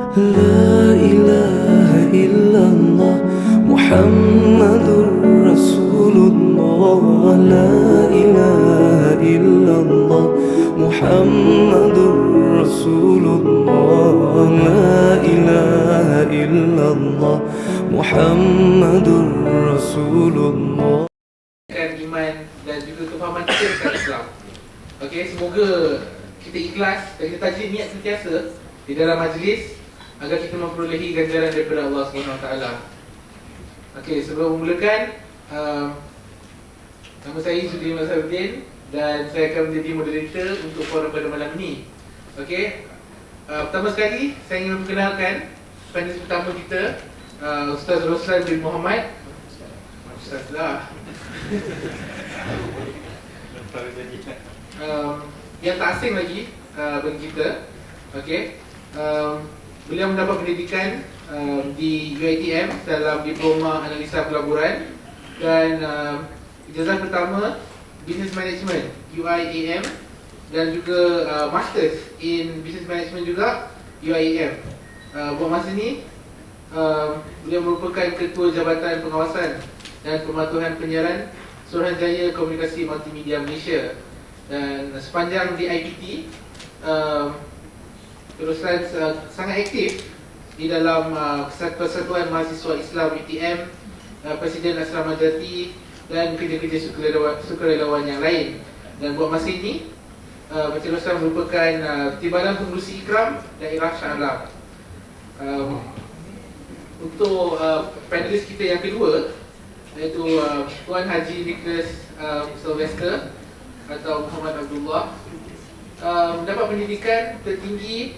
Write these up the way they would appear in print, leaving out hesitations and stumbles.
لا إله إلا الله محمد رسول الله لا إله إلا الله محمد رسول الله لا إله إلا الله محمد رسول الله. Iman dan juga kefahaman kita tentang Islam. Okey, semoga kita ikhlas dan kita tajid niat sentiasa di dalam majlis agar kita memperolehi ganjaran daripada Allah SWT. Okey, sebelum memulakan, nama saya Sudi Masaruddin dan saya akan menjadi moderator untuk forum pada malam ini. Okey, pertama sekali saya ingin memperkenalkan panelis pertama kita, Ustaz Roslan bin Muhammad. Ustaz lah. Yang tak asing lagi bagi kita. Okey, beliau mendapat pendidikan di UiTM dalam Diploma Analisa Pelaburan dan ijazah pertama Business Management UiAM dan juga Masters in Business Management juga UiAM. Buat masa ni beliau merupakan Ketua Jabatan Pengawasan dan Pematuhan Penyiaran Suruhanjaya Komunikasi Multimedia Malaysia. Dan sepanjang di IPT, Roslan sangat aktif di dalam Persatuan Mahasiswa Islam UiTM, Presiden Asrama Jati dan kerja-kerja sukarelawan yang lain. Dan buat masa ini, Encik Roslan merupakan Timbalan Pengurusi Ikram Daerah Shah Alam. Untuk panelis kita yang kedua, iaitu Tuan Haji Nicholas Sylvester atau Muhammad Abdullah, mendapat pendidikan tertinggi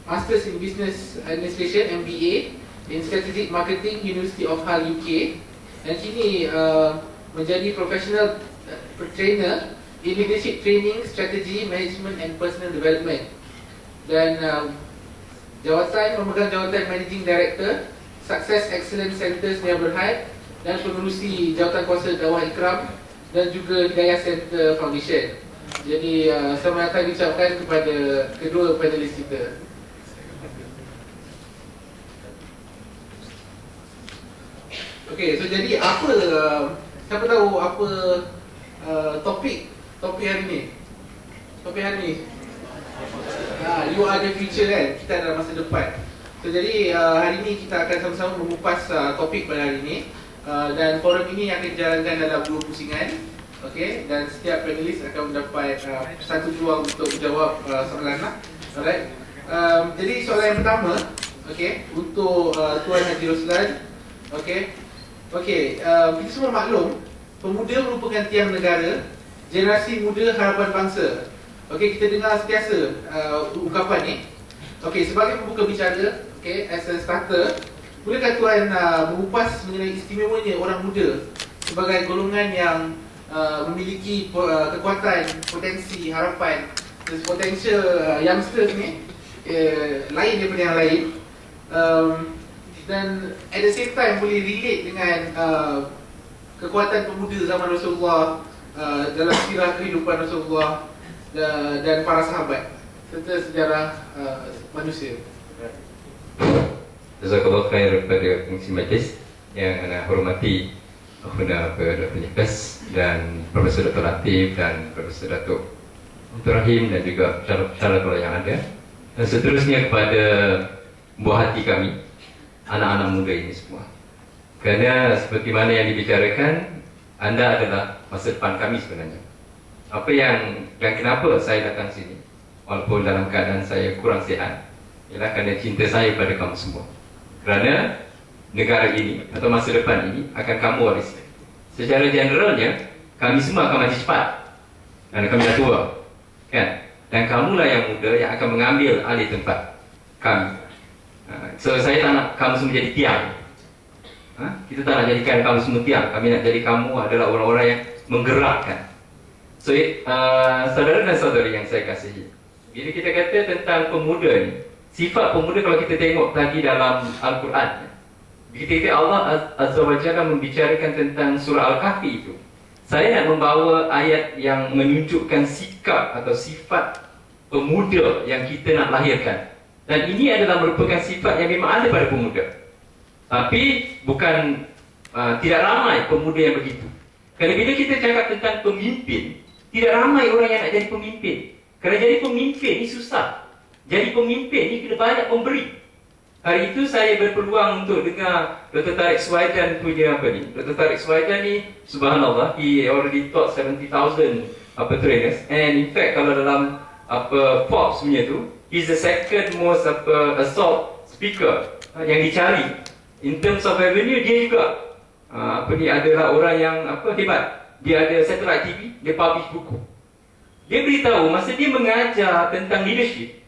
Masters in Business Administration MBA in Strategic Marketing University of Hull UK dan kini menjadi professional trainer in Leadership Training, Strategy, Management and Personal Development dan memegang jawatan Managing Director Success Excellence Centres Nia Berhad dan pengerusi jawatan kuasa dakwah Ikram dan juga Hidayah Center Foundation. Jadi selamat datang diucapkan kepada kedua panelis kita. Okey, so jadi apa siapa tahu apa topik hari ni? Topik hari ni you are the future kan? Kita adalah masa depan. So jadi hari ini kita akan sama-sama mengupas topik pada hari ini dan forum ini akan dijalankan dalam 2 pusingan. Okey, dan setiap panelis akan mendapat satu peluang untuk menjawab soalan lah. Alright. Jadi soalan yang pertama, okey, untuk Tuan Haji Roslan. Okey. Kita semua maklum pemuda merupakan tiang negara, generasi muda harapan bangsa. Okey, kita dengar sentiasa ungkapan ni. Okey, sebagai pembuka bicara, okey, as a starter, bolehkah Tuan mengupas mengenai istimewanya orang muda sebagai golongan yang memiliki kekuatan, potensi, harapan, potential youngsters ni lain daripada yang lain, dan at the same time boleh relate dengan kekuatan pemuda zaman Rasulullah dalam sirah kehidupan Rasulullah dan para sahabat serta sejarah manusia. Jazakallah khair kepada pengisi majlis yang anda hormati Akhuna Penyikas dan Profesor Dr. Latif dan Profesor Datuk Dr. Rahim dan juga syarah-syarah yang ada, dan seterusnya kepada buah hati kami, anak-anak muda ini semua. Kerana seperti mana yang dibicarakan, anda adalah masa depan kami sebenarnya. Apa dan kenapa saya datang sini walaupun dalam keadaan saya kurang sihat ialah kerana cinta saya pada kamu semua. Kerana negara ini atau masa depan ini akan kamu warisi. Secara generalnya, kami semua akan mati cepat kerana kami dah tua, kan? Dan kamulah yang muda yang akan mengambil alih tempat kami. So saya tak nak kamu semua jadi tiang. Kita tak nak jadikan kamu semua tiang. Kami nak jadi kamu adalah orang-orang yang menggerakkan. So saudara dan saudari yang saya kasihi, bila kita kata tentang pemuda ni, sifat pemuda kalau kita tengok tadi dalam Al-Quran, ketika Allah Azza wa Jalla membicarakan tentang surah Al-Kahfi itu, saya nak membawa ayat yang menunjukkan sikap atau sifat pemuda yang kita nak lahirkan. Dan ini adalah merupakan sifat yang memang ada pada pemuda. Tapi bukan tidak ramai pemuda yang begitu. Kalau bila kita cakap tentang pemimpin, tidak ramai orang yang nak jadi pemimpin. Kalau jadi pemimpin ni susah. Jadi pemimpin ni kena banyak memberi. Hari itu saya berpeluang untuk dengar Dr. Tariq Suwaidan punya apa ni. Dr. Tariq Suwaidan ni, subhanallah, he already taught 70,000 trainers. And in fact, kalau dalam Forbes punya tu, he's the second most assault speaker yang dicari. In terms of revenue, dia juga adalah orang yang hebat. Dia ada satellite TV, dia publish buku. Dia beritahu masa dia mengajar tentang leadership,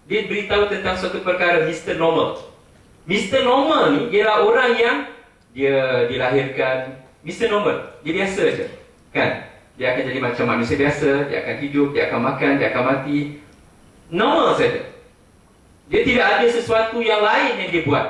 dia beritahu tentang suatu perkara Mr. Normal. Mr. Normal ni ialah orang yang dia dilahirkan Mr. Normal. Dia biasa je, kan? Dia akan jadi macam manusia biasa, dia akan hidup, dia akan makan, dia akan mati. Normal saja. Dia tidak ada sesuatu yang lain yang dia buat.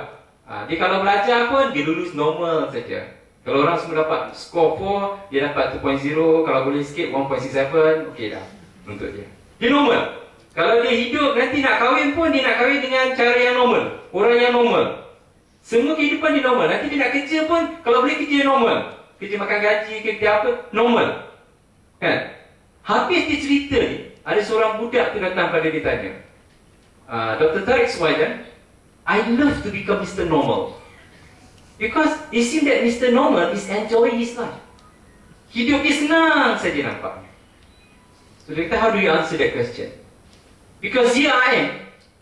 Dia kalau belajar pun, dia lulus normal saja. Kalau orang semua dapat skor 4, dia dapat 2.0. Kalau boleh sikit 1.67, okey dah untuk dia. Dia normal. Kalau dia hidup nanti nak kahwin pun, dia nak kahwin dengan cara yang normal. Orang yang normal. Semua kehidupan dia normal. Nanti dia nak kerja pun, kalau boleh kerja normal. Kerja makan gaji, kerja apa, normal. Kan? Habis dia cerita ni, ada seorang budak tu datang pada dia tanya, Dr. Tariq Suwaidan, I love to become Mr. Normal. Because it seems that Mr. Normal is enjoying his life. Hidup dia senang saja nampaknya. So dia kata, how do you answer that question? Because here I am,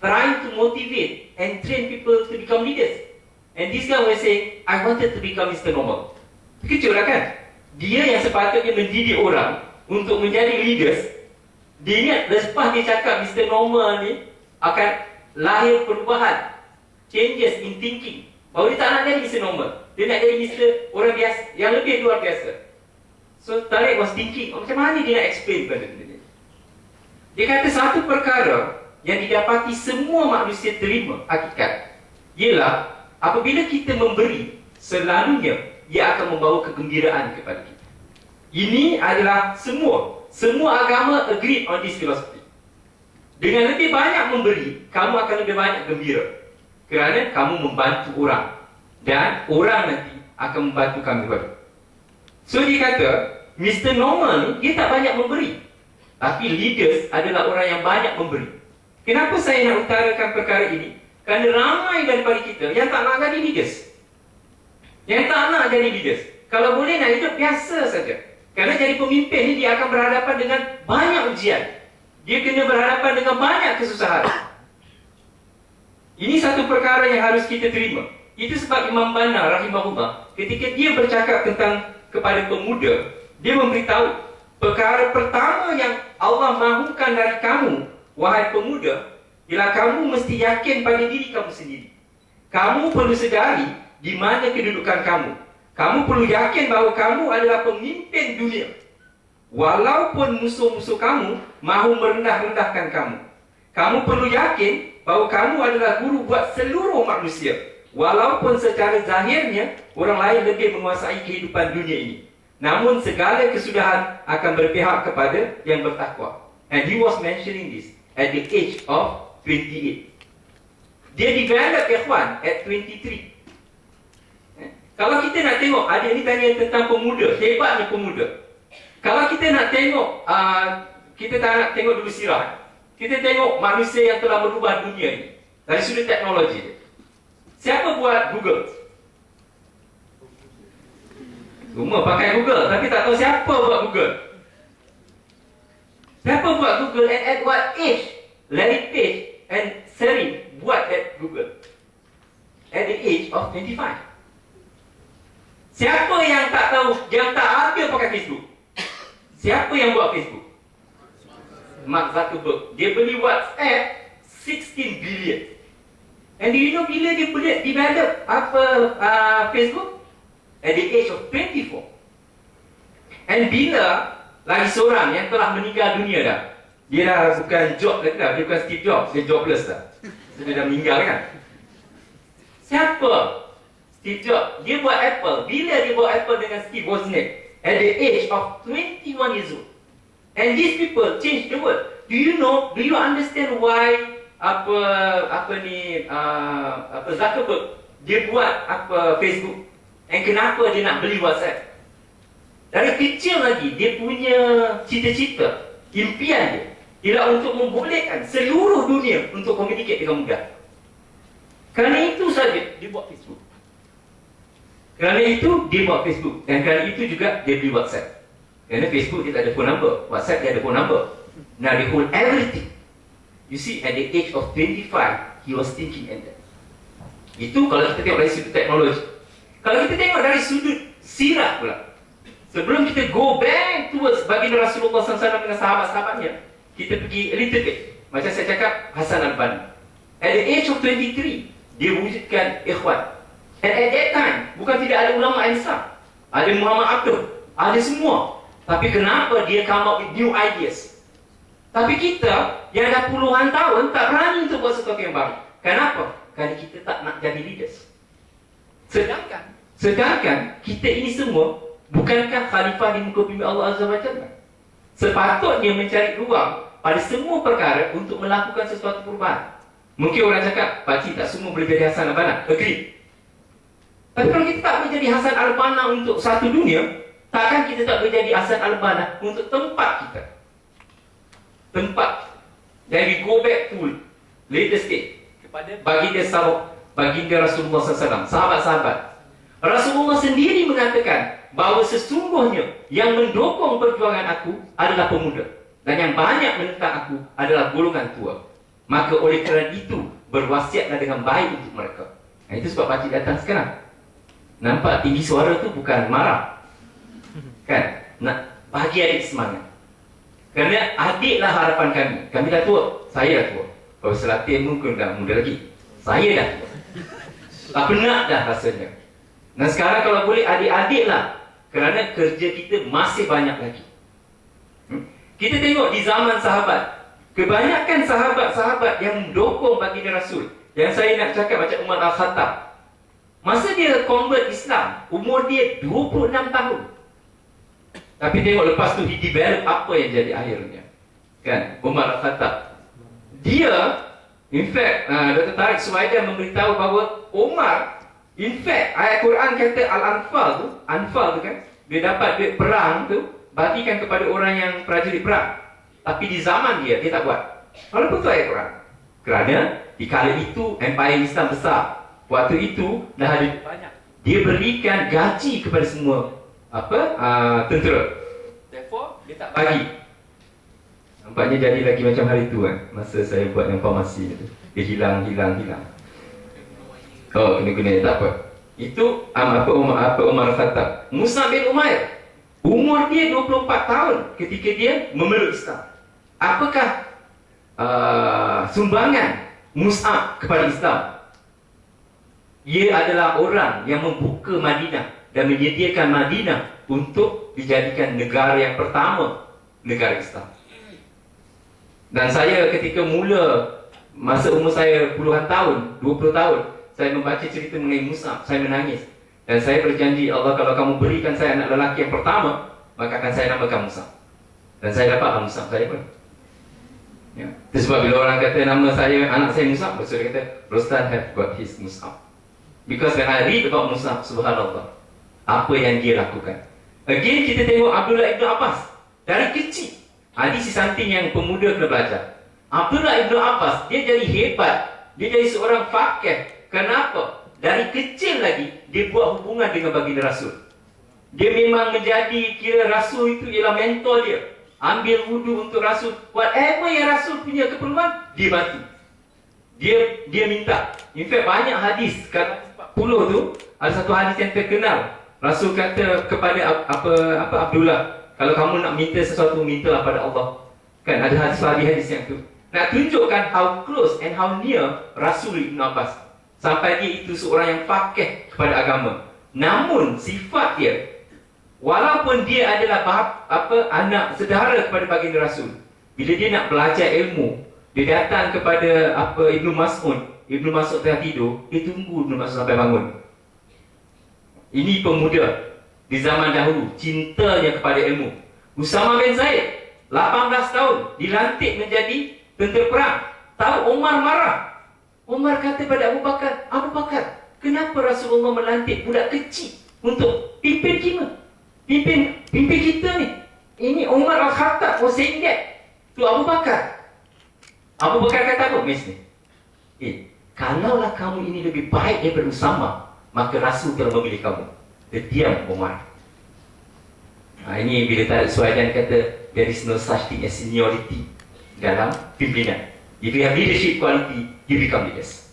trying to motivate and train people to become leaders. And this guy was saying, I wanted to become Mr. Normal. Kecil lah kan? Dia yang sepatutnya mendidik orang untuk menjadi leaders, dia ingat lepas dia cakap Mr. Normal ni akan lahir perubahan, changes in thinking. Bahawa dia tak nak jadi Mr. Normal. Dia nak jadi Mr. orang biasa, yang lebih luar biasa. So Tariq was thinking, macam mana dia nak explain pada dia? Dia kata satu perkara yang didapati semua manusia terima hakikat, ialah apabila kita memberi, selalunya ia akan membawa kegembiraan kepada kita. Ini adalah semua agama agreed on this philosophy. Dengan lebih banyak memberi, kamu akan lebih banyak gembira. Kerana kamu membantu orang. Dan orang nanti akan membantu kamu balik. So dia kata, Mr. Normal ni, dia tak banyak memberi. Tapi leaders adalah orang yang banyak memberi. Kenapa saya nak utarakan perkara ini? Kerana ramai daripada kita yang tak nak jadi leaders. Yang tak nak jadi leaders. Kalau boleh nak hidup biasa saja. Kerana jadi pemimpin ni, dia akan berhadapan dengan banyak ujian. Dia kena berhadapan dengan banyak kesusahan. Ini satu perkara yang harus kita terima. Itu sebab Imam Banna rahimahullah, ketika dia bercakap tentang kepada pemuda, dia memberitahu perkara pertama yang Allah mahukan dari kamu, wahai pemuda, ialah kamu mesti yakin pada diri kamu sendiri. Kamu perlu sedari di mana kedudukan kamu. Kamu perlu yakin bahawa kamu adalah pemimpin dunia. Walaupun musuh-musuh kamu mahu merendah-rendahkan kamu. Kamu perlu yakin bahawa kamu adalah guru buat seluruh manusia. Walaupun secara zahirnya orang lain lebih menguasai kehidupan dunia ini. Namun segala kesudahan akan berpihak kepada yang bertakwa. And he was mentioning this at the age of 28. Dia develop ikhwan at 23. Kalau kita nak tengok, ada ni tanya tentang pemuda, hebatnya pemuda. Kalau kita nak tengok, kita tak nak tengok dulu sirah. Kita tengok manusia yang telah merubah dunia ini dari sudut teknologi. Siapa buat Google? Semua pakai Google, tapi tak tahu siapa buat Google. Siapa buat Google and at what age? Larry Page and Siri buat at Google at the age of 25. Siapa yang tak tahu, yang tak ada pakai Facebook? Siapa yang buat Facebook? Mark Zuckerberg. Dia beli WhatsApp 16 billion. And do you know bila dia develop Facebook? At the age of 24. And bila lagi seorang yang telah meninggal dunia dah, dia dah bukan Jobs lagi dah, dia bukan Steve Jobs, dia jobless dah. Dia dah meninggal kan? Siapa? Steve Jobs. Dia buat Apple. Bila dia buat Apple dengan Steve Wozniak? At the age of 21 years old. And these people change the world. Do you know, do you understand why Zuckerberg dia buat Facebook. Dan kenapa dia nak beli WhatsApp? Dari kecil lagi dia punya cita-cita, impian dia ialah untuk membolehkan seluruh dunia untuk komunikasi dengan mudah. Kerana itu saja dia buat Facebook. Kerana itu dia buat Facebook. Dan kerana itu juga dia beli WhatsApp. Kerana Facebook dia tak ada phone number, WhatsApp dia ada phone number. Now they hold everything. You see, at the age of 25, he was thinking at that. Itu kalau kita tengok dari sudut teknologi. Kalau kita tengok dari sudut sirah pula, sebelum kita go back towards baginda Rasulullah SAW dengan sahabat-sahabatnya, kita pergi a little bit. Macam saya cakap, Hasan al-Banna. At the age of 23, dia wujudkan ikhwan. And at that time, bukan tidak ada ulama Islam. Ada Muhammad Abdul, ada semua. Tapi kenapa dia come up with new ideas? Tapi kita yang dah puluhan tahun tak berani untuk buat sesuatu yang baru. Kenapa? Kerana kita tak nak jadi leaders. Sedangkan kita ini semua bukankah khalifah di muka bumi Allah Azza wa Jalla? Sepatutnya mencari ruang pada semua perkara untuk melakukan sesuatu perubahan. Mungkin orang cakap, pakcik tak semua boleh jadi Hasan al-Banna. Agree. Tapi kalau kita tak boleh jadi Hasan al-Banna untuk satu dunia, takkan kita tak boleh jadi Hasan al-Banna untuk tempat kita. Tempat. Dan we go back to later stage kepada baginda Rasulullah SAW, sahabat-sahabat. Rasulullah sendiri mengatakan bahawa sesungguhnya yang mendukung perjuangan aku adalah pemuda, dan yang banyak menentang aku adalah golongan tua. Maka oleh kerana itu, berwasiatlah dengan baik untuk mereka. Nah, itu sebab pakcik datang sekarang. Nampak tinggi suara tu bukan marah, kan? Nak bagi adik semangat. Kerana adiklah harapan kami. Kami dah tua, saya dah tua. Kalau Selatin mungkin dah muda lagi, saya dah tua. Tak penat dah rasanya. Dan sekarang kalau boleh adik-adik lah, kerana kerja kita masih banyak lagi. Kita tengok di zaman sahabat, kebanyakan sahabat-sahabat yang mendukung baginda Rasul, yang saya nak cakap macam Umar Al-Khattab, masa dia convert Islam, umur dia 26 tahun. Tapi tengok lepas tu, he develop apa yang jadi akhirnya, kan? Umar Al-Khattab, dia, in fact, Dr. Tariq Suwaidan memberitahu bahawa Umar, in fact, ayat Quran kata Al-Anfal tu kan, dia dapat duit perang tu, bagikan kepada orang yang prajurit perang. Tapi di zaman dia tak buat. Walaupun tu ayat Quran. Kerana di kala itu empire Islam besar. Waktu itu dah ada banyak. Dia berikan gaji kepada semua tentera. Therefore dia tak bagi. Nampaknya jadi lagi macam hari tu kan, masa saya buat yang farmasi tu. Dia hilang. Oh, kena guna tak apa. Itu Umar Khattab. Mus'ab bin Umair, umur dia 24 tahun ketika dia memeluk Islam. Apakah sumbangan Mus'ab kepada Islam? Ia adalah orang yang membuka Madinah dan menyediakan Madinah untuk dijadikan negara yang pertama, negara Islam. Dan saya ketika mula, masa umur saya puluhan tahun, 20 tahun, saya membaca cerita mengenai Mus'ab, saya menangis. Dan saya berjanji, Allah, kalau kamu berikan saya anak lelaki yang pertama, maka akan saya namakan Mus'ab. Dan saya dapat Mus'ab saya pun. Ya. Itu sebab bila orang kata nama saya, anak saya Mus'ab, dia kata, Rostan have got his Mus'ab. Because when I read about Mus'ab, subhanallah, apa yang dia lakukan. Again, kita tengok Abdullah ibn Abbas. Dari kecil, this is something yang pemuda kena belajar. Abdullah ibn Abbas, dia jadi hebat. Dia jadi seorang faqih. Kenapa? Dari kecil lagi, dia buat hubungan dengan baginda Rasul. Dia memang menjadi, kira Rasul itu ialah mentor dia. Ambil wudu untuk Rasul. Whatever yang Rasul punya keperluan, dia bantu. Dia minta. In fact, banyak hadis. Kat 40 tu, ada satu hadis yang terkenal. Rasul kata kepada Abdullah, kalau kamu nak minta sesuatu, mintalah pada Allah. Kan ada hadis yang tu. Nak tunjukkan how close and how near Rasul Ibn Abbas. Sampai dia itu seorang yang faqih kepada agama. Namun sifat dia, walaupun dia adalah anak saudara kepada baginda Rasul, bila dia nak belajar ilmu, dia datang kepada Ibnu Mas'ud. Ibnu Mas'ud tengah tidur, dia tunggu Ibnu Mas'ud sampai bangun. Ini pemuda di zaman dahulu, cintanya kepada ilmu. Usama bin Zaid, 18 tahun, dilantik menjadi tentera perang. Tahu Umar marah. Umar kata pada Abu Bakar, Abu Bakar, kenapa Rasulullah melantik budak kecil untuk pimpin kita? Pimpin kita ni. Ini Umar Al-Khattab was saying that to Abu Bakar. Abu Bakar kata apa mes ni? Kalaulah kamu ini lebih baik daripada Usama, maka Rasul telah memilih kamu. Terdiam Umar. Ini bila tak sesuaian kata there is no such thing as seniority dalam pimpinan. If you have leadership quality, you become leaders.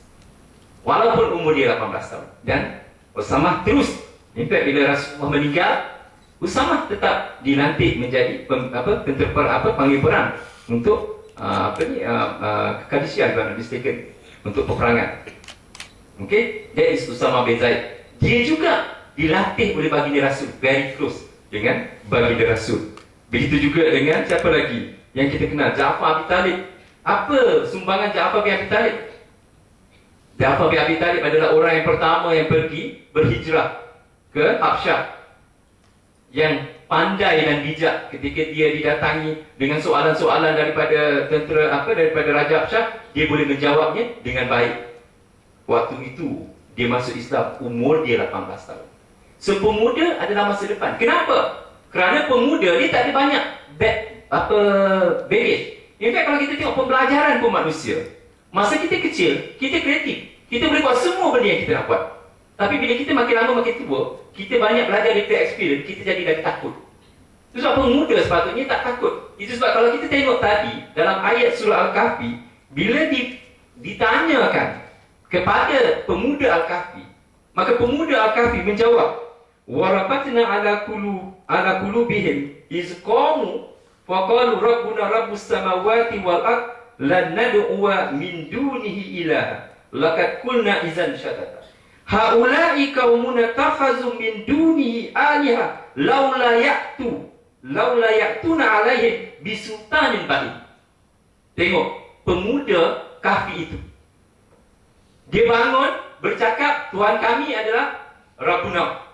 Walaupun umur dia 18 tahun. Dan Usamah terus. In fact, bila Rasulullah meninggal, Usamah tetap dilantik menjadi panggil perang untuk Qadisiyah, kalau mistaken, untuk peperangan. Okay, that is Usamah bin Zaid. Dia juga dilatih oleh baginda Rasul, very close dengan baginda Rasul. Begitu juga dengan siapa lagi yang kita kenal, Ja'far Abi Talib. Apa sumbangan Ja'far bin Abi Talib? Ja'far bin Abi Talib adalah orang yang pertama yang pergi berhijrah ke Habsyah, yang pandai dan bijak ketika dia didatangi dengan soalan-soalan daripada daripada Raja Habsyah, dia boleh menjawabnya dengan baik. Waktu itu dia masuk Islam, umur dia 18 tahun. So pemuda adalah masa depan. Kenapa? Kerana pemuda dia tak ada banyak baggage. In fact, kalau kita tengok pembelajaran pun manusia, masa kita kecil, kita kreatif. Kita boleh buat semua benda yang kita nak buat. Tapi bila kita makin lama makin tua, kita banyak belajar dari experience, kita jadi lagi takut. Itu sebab pemuda sepatutnya tak takut. Itu sebab kalau kita tengok tadi dalam ayat surah Al-Kahfi, bila ditanyakan kepada pemuda Al-Kahfi, maka pemuda Al-Kahfi menjawab, warabatna ala qulubihim iz qamu faqalu rabbuna rabbus samawati wal ard lan nad'u min dunihi ilaha laqad qulna idzan syatata haula'i qaumuna takhazu min dunihi aliha laula ya'tuna alaihim bisultanin bahin. Tengok pemuda Kahfi itu, dia bangun bercakap, Tuhan kami adalah Rabbuna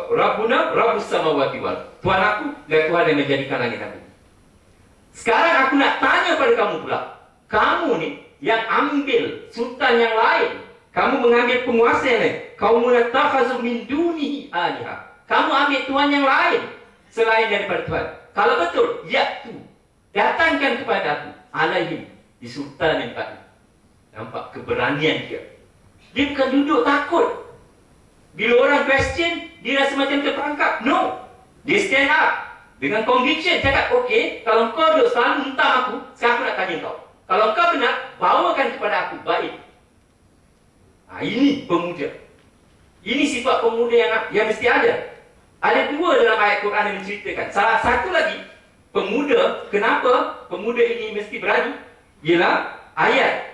Rabbuna Rabbus samawati wal. Tuhan aku dan Tuhan yang menjadikan langit dan bumi. Sekarang aku nak tanya pada kamu pula. Kamu ni yang ambil sultan yang lain, kamu mengambil penguasa yang lain. Kamu takhazu min dunihi aliha. Kamu ambil Tuhan yang lain selain daripada Tuhan. Kalau betul, yaitu datangkan kepada aku alaihim di sultan yang tadi. Nampak keberanian dia. Dia bukan duduk takut. Bila orang question, dia rasa macam terperangkap. No. Dia stand up dengan conviction. Cakap, okey, kalau kau duduk selalu hentam aku, sekarang aku nak tanya kau. Kalau kau benar, bawakan kepada aku. Baik. Ini pemuda. Ini sifat pemuda yang mesti ada. Ada dua dalam ayat Quran yang menceritakan. Salah satu lagi, pemuda, kenapa pemuda ini mesti berani? Ialah ayat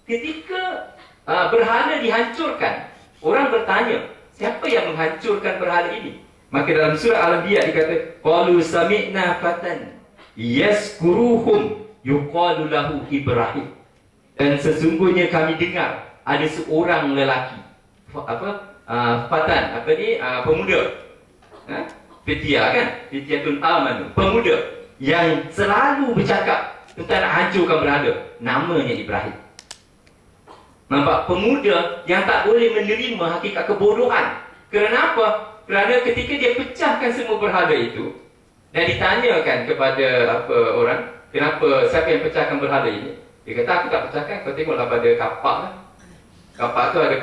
ketika berhala dihancurkan, orang bertanya, siapa yang menghancurkan berhala ini? Maka dalam surah Al-Anbiya dikata, qalu sami'na fatan yazkuruhum yuqalu lahu Ibrahim. Dan sesungguhnya kami dengar ada seorang lelaki, fatan, pemuda, Fitia kan, Fitiatun Amanu, pemuda yang selalu bercakap tentang nak hancurkan berhala, namanya Ibrahim. Nampak, pemuda yang tak boleh menerima hakikat kebodohan. Kenapa? Kerana ketika dia pecahkan semua berhala itu dan ditanyakan kepada orang, kenapa, siapa yang pecahkan berhala ini? Dia kata, aku tak pecahkan, kau tengoklah pada kapak lah. Kapak tu ada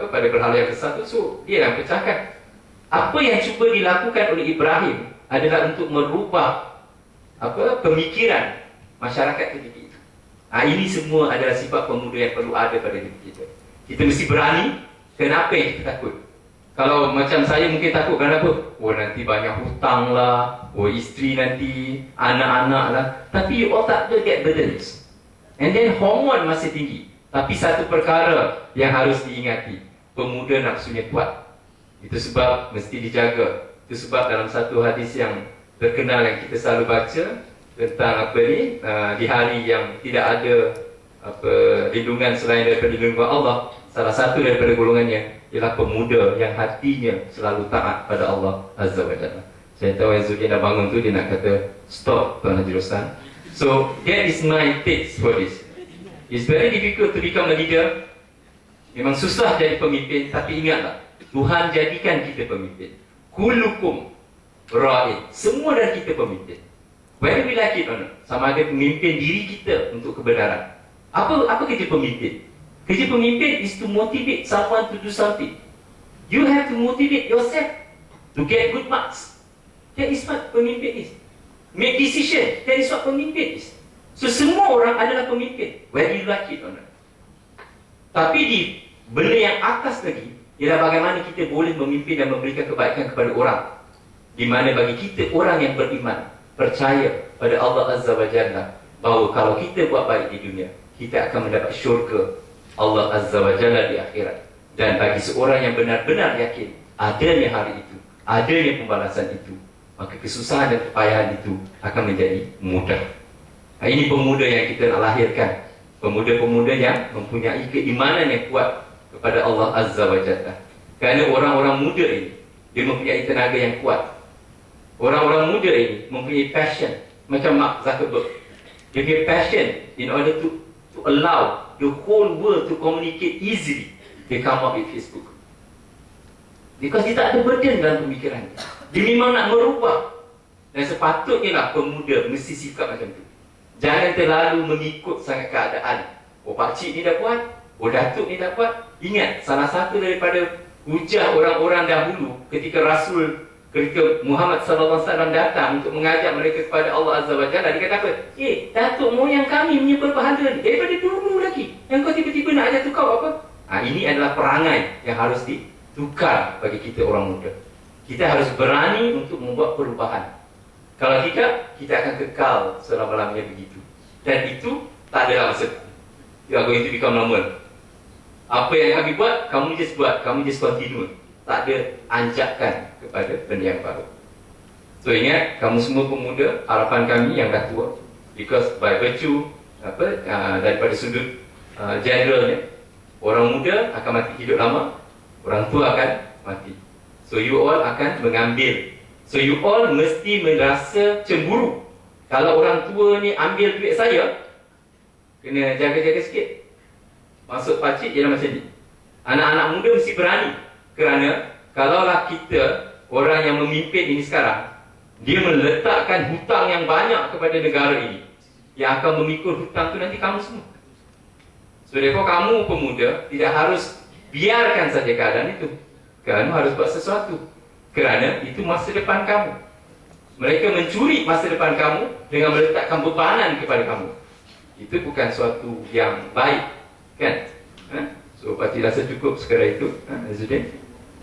pada berhala yang besar tu, so dia yang pecahkan. Apa yang cuba dilakukan oleh Ibrahim adalah untuk merubah pemikiran masyarakat ketika itu. Ini semua adalah sifat pemuda yang perlu ada pada diri kita. Kita mesti berani. Kenapa yang kita takut? Kalau macam saya mungkin takut kenapa? Oh, nanti banyak hutang lah, oh, isteri nanti, anak-anak lah. Tapi you all tak get burdens. And then hormon masih tinggi. Tapi satu perkara yang harus diingati, pemuda nafsunya kuat. Itu sebab mesti dijaga. Itu sebab dalam satu hadis yang terkenal yang kita selalu baca tentang di hari yang tidak ada lindungan selain daripada lindungan Allah, salah satu daripada golongannya ialah pemuda yang hatinya selalu taat pada Allah Azza wa Jalla. Saya tahu yang Zulkifli dah bangun tu, dia nak kata stop Tuan Haji Rostan. So that is my take for this. It's very difficult to become a leader. Memang susah jadi pemimpin, tapi ingatlah, Tuhan jadikan kita pemimpin. Kullukum ra'in. Semua dari kita pemimpin. Whether we like it or not. Sama ada pemimpin diri kita untuk kebenaran. Apa kerja pemimpin? Kerja pemimpin is to motivate someone to do something. You have to motivate yourself to get good marks. That is what pemimpin is. Make decision. That is what pemimpin is. So semua orang adalah pemimpin, whether you like it or not. Tapi di benda yang atas lagi ialah bagaimana kita boleh memimpin dan memberikan kebaikan kepada orang. Di mana bagi kita orang yang beriman, percaya pada Allah Azza wa Jalla, bahawa kalau kita buat baik di dunia, kita akan mendapat syurga Allah Azza wa Jalla di akhirat. Dan bagi seorang yang benar-benar yakin adanya hari itu, adanya pembalasan itu, maka kesusahan dan kepayahan itu akan menjadi mudah. Ini pemuda yang kita nak lahirkan, pemuda-pemuda yang mempunyai keimanan yang kuat kepada Allah Azza wa Jalla. Kerana orang-orang muda ini, dia mempunyai tenaga yang kuat. Orang-orang muda ini mempunyai passion. Macam Mark Zuckerberg, dia punya passion in order to allow the whole world to communicate easily. Dia come up with Facebook because dia tak ada burden dalam pemikiran dia memang nak merubah. Dan sepatutnya lah pemuda mesti sikap macam tu. Jangan terlalu mengikut sangat keadaan. Oh pakcik ni dah buat, oh datuk ni dah buat. Ingat, salah satu daripada hujah orang-orang dahulu ketika Muhammad SAW datang untuk mengajak mereka kepada Allah Azza wa Jalla, dia kata apa? Datuk moyang kami punya berpahala ni daripada dulu lagi, yang kau tiba-tiba nak ajar tukar apa? Ini adalah perangai yang harus ditukar bagi kita orang muda. Kita harus berani untuk membuat perubahan. Kalau tidak, kita akan kekal selama-lamanya begitu. Dan itu tak ada maksud. You are going to become normal. Apa yang kami buat, kamu just buat, kamu just continue. Tak ada anjakan kepada benda yang baru. So ingat, kamu semua pemuda, harapan kami yang dah tua, because by virtue daripada sudut generalnya, orang muda akan mati hidup lama, orang tua akan mati. So you all akan mengambil. So you all mesti merasa cemburu. Kalau orang tua ni ambil duit saya, kena jaga-jaga sikit. Maksud pakcik ialah macam ni. Anak-anak muda mesti berani. Kerana kalaulah kita, orang yang memimpin ini sekarang, dia meletakkan hutang yang banyak kepada negara ini, yang akan memikul hutang tu nanti kamu semua. So therefore kamu pemuda tidak harus biarkan saja keadaan itu. Kamu harus buat sesuatu. Kerana itu masa depan kamu. Mereka mencuri masa depan kamu dengan meletakkan bebanan kepada kamu. Itu bukan suatu yang baik, kan? So pakcik rasa cukup sekadar itu, Azudin.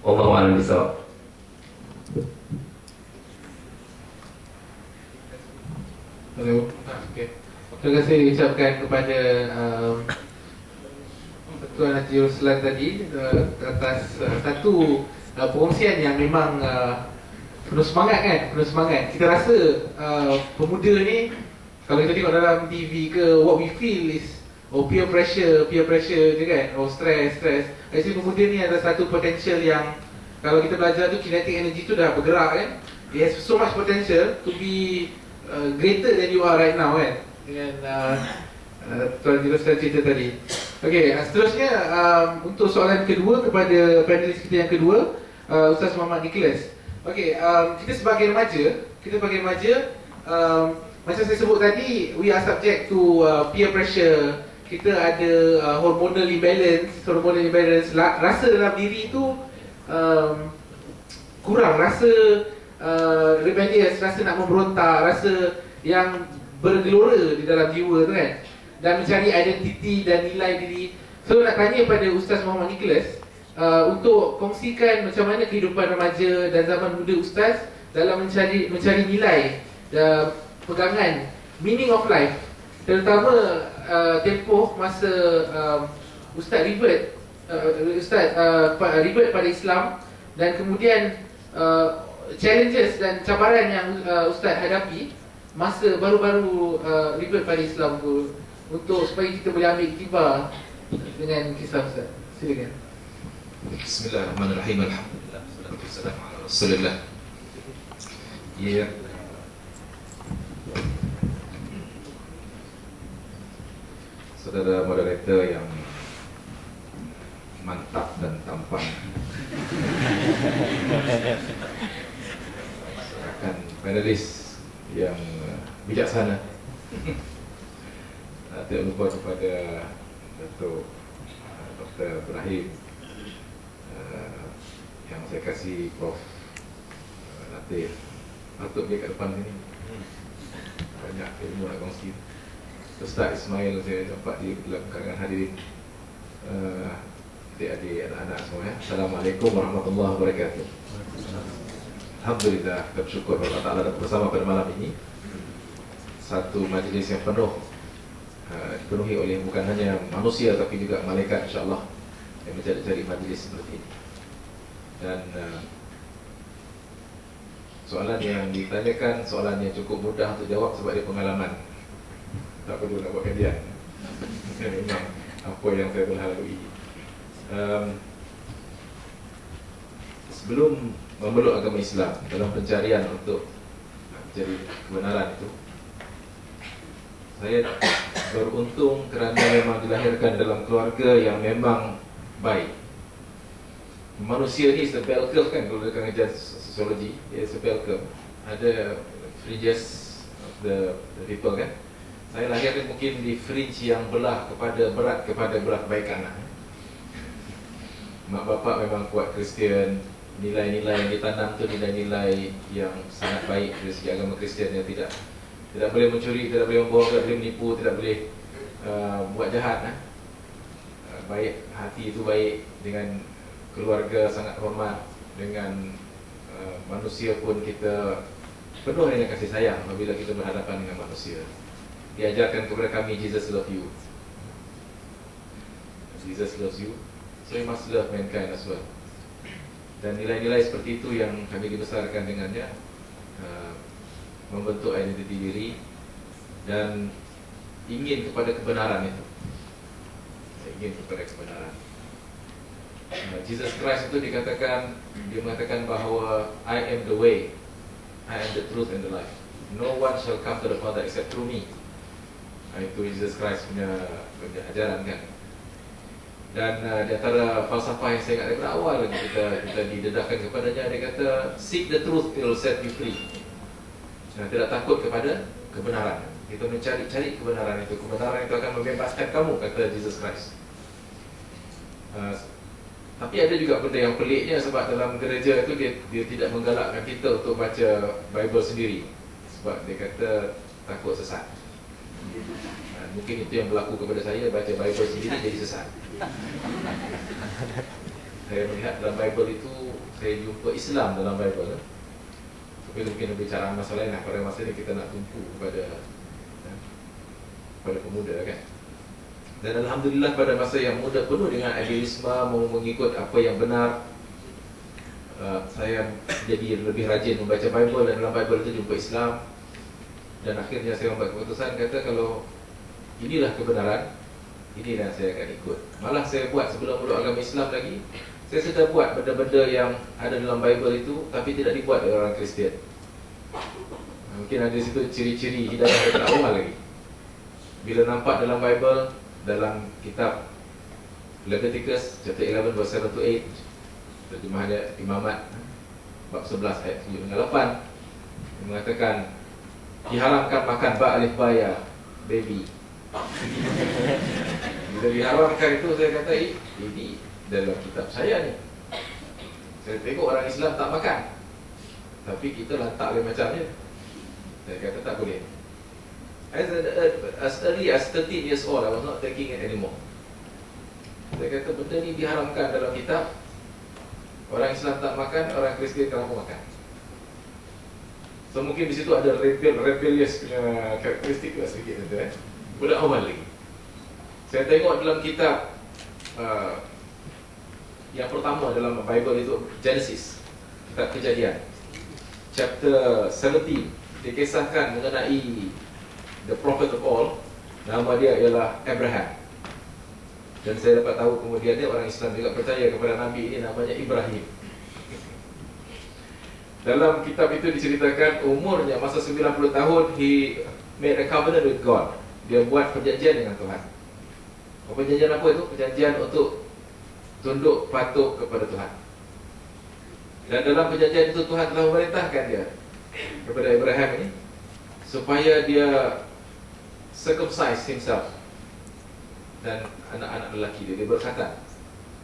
Wallahu a'lam bishawab. Hello. Okay. Terima kasih ucapkan kepada Tuan Haji Ruslan tadi atas satu perkongsian yang memang penuh semangat kan, penuh semangat. Kita rasa pemuda ni, kalau kita tengok dalam TV ke, what we feel is peer pressure je kan, stress. Actually pemuda ni ada satu potential yang kalau kita belajar tu, kinetic energy tu dah bergerak kan. It has so much potential to be greater than you are right now kan. Dengan Tuan Haji Ruslan cerita tadi. Okey, seterusnya untuk soalan kedua kepada panelis kita yang kedua, Ustaz Muhammad Nicholas. Okey, kita sebagai remaja, macam saya sebut tadi, we are subject to peer pressure. Kita ada hormonal imbalance, rasa dalam diri tu kurang, rasa rebellious, rasa nak memberontak, rasa yang bergelora di dalam jiwa tu kan, dan mencari identiti dan nilai diri. So nak tanya pada Ustaz Muhammad Nicholas untuk kongsikan macam mana kehidupan remaja dan zaman muda Ustaz dalam mencari nilai dan pegangan meaning of life, terutama tempoh masa Ustaz revert pada Islam, dan kemudian challenges dan cabaran yang Ustaz hadapi masa baru-baru revert pada Islam tu, untuk supaya kita boleh ambil iktibar dengan kisah Ustaz. Silakan. Bismillahirrahmanirrahim. Alhamdulillah. Wassalatu wassalamu ala Rasulillah. Ya. saudara moderator yang mantap dan tampan, akan panelis yang bijaksana. Tidak lupa kepada Datuk Dr. Ibrahim, yang saya kasih Prof. Latif. Patut dia kat depan sini, banyak ilmu nak kongsi. Ustaz Ismail, saya nampak di dalam kalangan hadirin, adik-adik, anak-anak semua ya. Assalamualaikum warahmatullahi wabarakatuh. Alhamdulillah, kita bersyukur kepada Allah Ta'ala dapat bersama pada malam ini. Satu majlis yang penuh, dipenuhi oleh bukan hanya manusia tapi juga malaikat, insyaAllah, yang mencari-cari majlis seperti ini. Dan soalan yang ditanyakan, soalan yang cukup mudah untuk jawab sebab dia pengalaman. Tak perlu nak buat kajian. Memang apa yang saya telah lalui. Sebelum memeluk agama Islam, dalam pencarian untuk mencari kebenaran itu, saya beruntung kerana memang dilahirkan dalam keluarga yang memang baik. Manusia ni is a bell curve kan, kalau dia ajar sosiologi, dia is a bell curve. Ada fringes of the people kan. Saya lahir mungkin di fringe yang berat kepada belah kebaikan. Mak bapak memang kuat Kristian, nilai-nilai yang ditanam tu nilai-nilai yang sangat baik dari segi agama Kristian, yang tidak boleh mencuri, tidak boleh membohong, tidak boleh menipu, tidak boleh buat jahat. Baik, hati itu baik, dengan keluarga sangat hormat, dengan manusia pun kita penuh dengan kasih sayang apabila kita berhadapan dengan manusia. Diajarkan kepada kami, Jesus love you. Jesus loves you, so you must love mankind as well. Dan nilai-nilai seperti itu yang kami dibesarkan dengannya, membentuk identiti diri dan ingin kepada kebenaran itu. Ingin kepada kebenaran. Jesus Christ itu dia mengatakan bahawa I am the way, I am the truth and the life. No one shall come to the Father except through me. Itu Jesus Christ punya ajaran kan. Dan di antara falsafah yang saya ingat daripada awal lagi kita didedahkan kepadanya, dia kata seek the truth, it will set you free. Tidak takut kepada kebenaran. Kita mencari kebenaran itu. Kebenaran itu akan membebaskan kamu, kata Jesus Christ. Tapi ada juga benda yang peliknya, sebab dalam gereja itu dia tidak menggalakkan kita untuk baca Bible sendiri, sebab dia kata takut sesat. Mungkin itu yang berlaku kepada saya, baca Bible sendiri jadi sesat. Saya melihat dalam Bible itu, saya jumpa Islam dalam Bible. Tapi mungkin berbicara masalah lain. Pada masa ini kita nak tumpu kepada pemuda kan. Dan Alhamdulillah pada masa yang muda penuh dengan idealisme, mau mengikut apa yang benar, saya jadi lebih rajin membaca Bible, dan dalam Bible itu jumpa Islam. Dan akhirnya saya membuat keputusan, kata kalau inilah kebenaran, inilah saya akan ikut. Malah saya buat sebelum meluk agama Islam lagi, saya sudah buat benda-benda yang ada dalam Bible itu tapi tidak dibuat oleh orang Kristian. Mungkin ada di situ ciri-ciri hidayah daripada awal lagi. Bila nampak dalam Bible, dalam kitab Leviticus chapter 11 verse 7 to 8, terjemahannya Imamat bab 11 ayat 7 hingga 8, yang mengatakan diharamkan makan ba alif ba ya baby. Bila diharamkan itu, saya kata ini dalam kitab saya ni. Saya tengok orang Islam tak makan, tapi kita lantak dia macam ni. Saya kata tak boleh. As early as 13 years old, I was not taking it anymore. Saya kata benda ni diharamkan dalam kitab. Orang Islam tak makan, orang Kristian kenapa makan? So mungkin di situ ada rebellious punya karakteristik lah sedikit tu budak awal lagi. Saya tengok dalam kitab yang pertama dalam Bible itu Genesis, kitab Kejadian chapter 17, dikisahkan mengenai the prophet of all. Nama dia ialah Abraham. Dan saya dapat tahu kemudian dia orang Islam juga percaya kepada Nabi ini namanya Ibrahim. Dalam kitab itu diceritakan umurnya masa 90 tahun he made a covenant with God. Dia buat perjanjian dengan Tuhan. Perjanjian apa itu? Perjanjian untuk tunduk patuh kepada Tuhan. Dan dalam perjanjian itu Tuhan telah memerintahkan dia kepada Abraham ini supaya dia circumcise himself dan anak-anak lelaki dia berkhatan,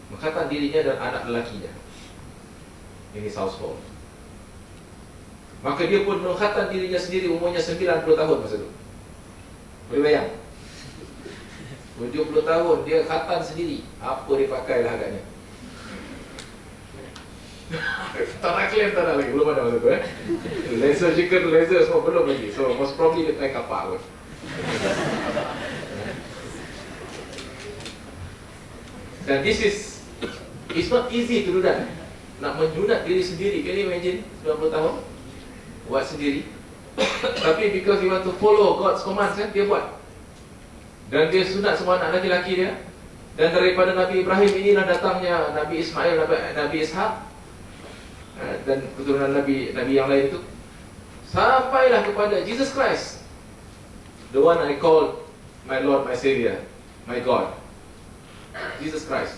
mengkhatan dirinya dan anak lelakinya in his household. Maka dia pun mengkhatan dirinya sendiri, umurnya 90 tahun masa itu. Boleh bayang? 70 tahun dia khatan sendiri. Apa dia pakai lah agaknya. Tak nak claim, tak nak lagi. Belum ada masa tu laser surgical, laser semua belum lagi. So most probably dia pakai kapak kot. Dan it's not easy to do that. Nak menyunat diri sendiri. Can you imagine 90 tahun buat sendiri. Tapi because he want to follow God's commands kan, dia buat. Dan dia sunat semua anak lelaki dia. Dan daripada Nabi Ibrahim inilah datangnya Nabi Ismail, Nabi Ishak, dan keturunan Nabi yang lain itu, sampailah kepada Jesus Christ, the one I call my Lord, my Savior, my God, Jesus Christ.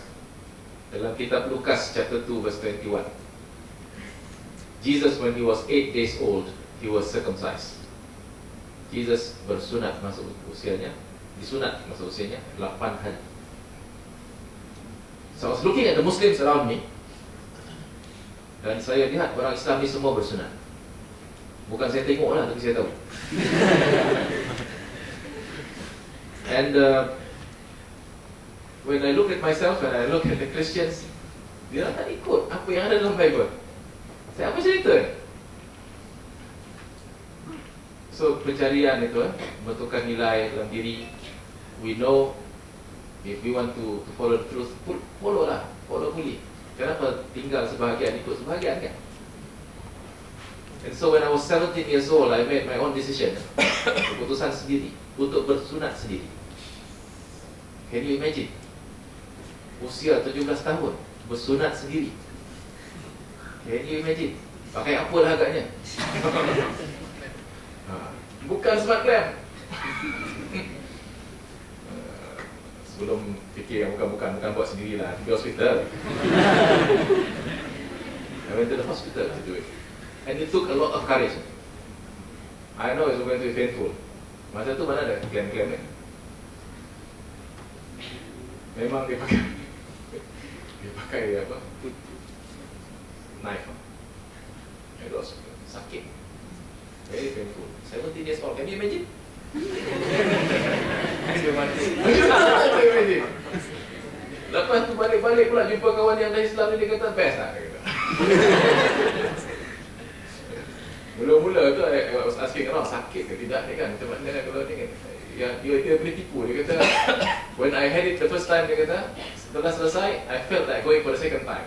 Dalam kitab Lukas chapter 2 verse 21, Jesus when he was 8 days old, he was circumcised. Jesus bersunat masa usianya, disunat masa usianya 8 hari. So I was looking at the Muslims around me, dan saya lihat orang Islam ni semua bersunat. Bukan saya tengok lah, tapi saya tahu. And when I look at myself and I look at the Christians, dia tak ikut apa yang ada dalam Bible. Saya apa cerita? So pencarian itu membentukkan nilai dalam diri. We know if we want to follow the truth, follow lah, follow fully. Kenapa tinggal sebahagian, ikut sebahagian kan? And so when I was 17 years old, I made my own decision, keputusan sendiri untuk bersunat sendiri. Can you imagine? Usia 17 tahun bersunat sendiri. Can you imagine? Pakai apa lah agaknya? Bukan smartgram. Sebelum fikir yang bukan buat sendirilah, pergi hospital. I went to the hospital to do it. And it took a lot of courage. I know it's going to be painful. Masa tu mana ada klaim-klaim ni? Memang dia pakai apa? Knife. It was sakit. Very painful. 17 years old. Can you imagine? Lepas tu balik-balik pula jumpa kawan yang dah Islam ni, dia kata best lah. Mula-mula tu I was asking around, sakit ke tidak ni kan, macam mana kalau ni kan. Ya, dia boleh tipu. Dia kata when I had it the first time, dia kata setelah selesai I felt like going for the second time.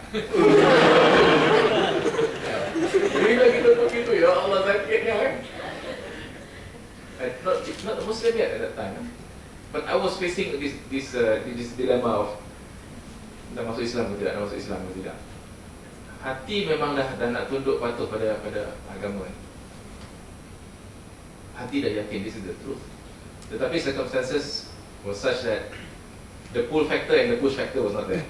Bila kita begitu, ya Allah sakitnya kan. Not a Muslim yet at that time, but I was facing this dilemma of nak masuk Islam ke tidak, nak masuk Islam ke tidak. Hati memang dah nak tunduk patuh pada agama. Hati dah yakin this is the truth. Tetapi circumstances was such that the pull factor and the push factor was not there.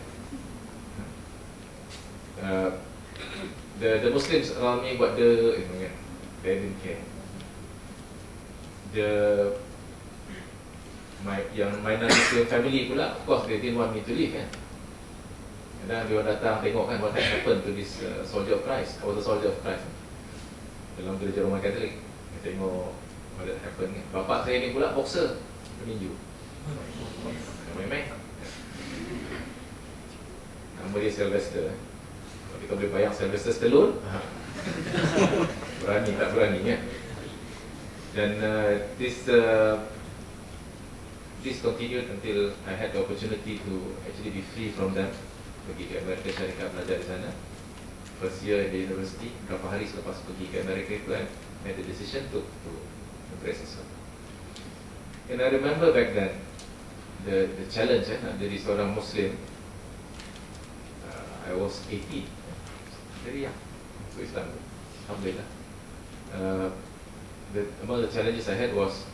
The Muslims around me buat they didn't care. My non-Muslim family pula, of course they didn't want me to leave kan. Kadang dia datang tengok kan what happened to this soldier of Christ. I was a soldier of Christ dalam gereja Roman Katolik. Dia tengok what happened kan. Bapak saya ni pula boxer, peninju. Main-main. Nama dia Sylvester. Kalau kita boleh bayang Sylvester Stallone, berani tak berani kan. Dan this continued until I had the opportunity to actually be free from them. Pergi ke Amerika Syarikat belajar di sana. First year in the university, berapa hari selepas pergi ke Amerika itu, I made the decision to embrace Islam. And I remember back then the challenge nak jadi seorang Muslim. I was 18, very young to Islam. Alhamdulillah. Among the challenges I had was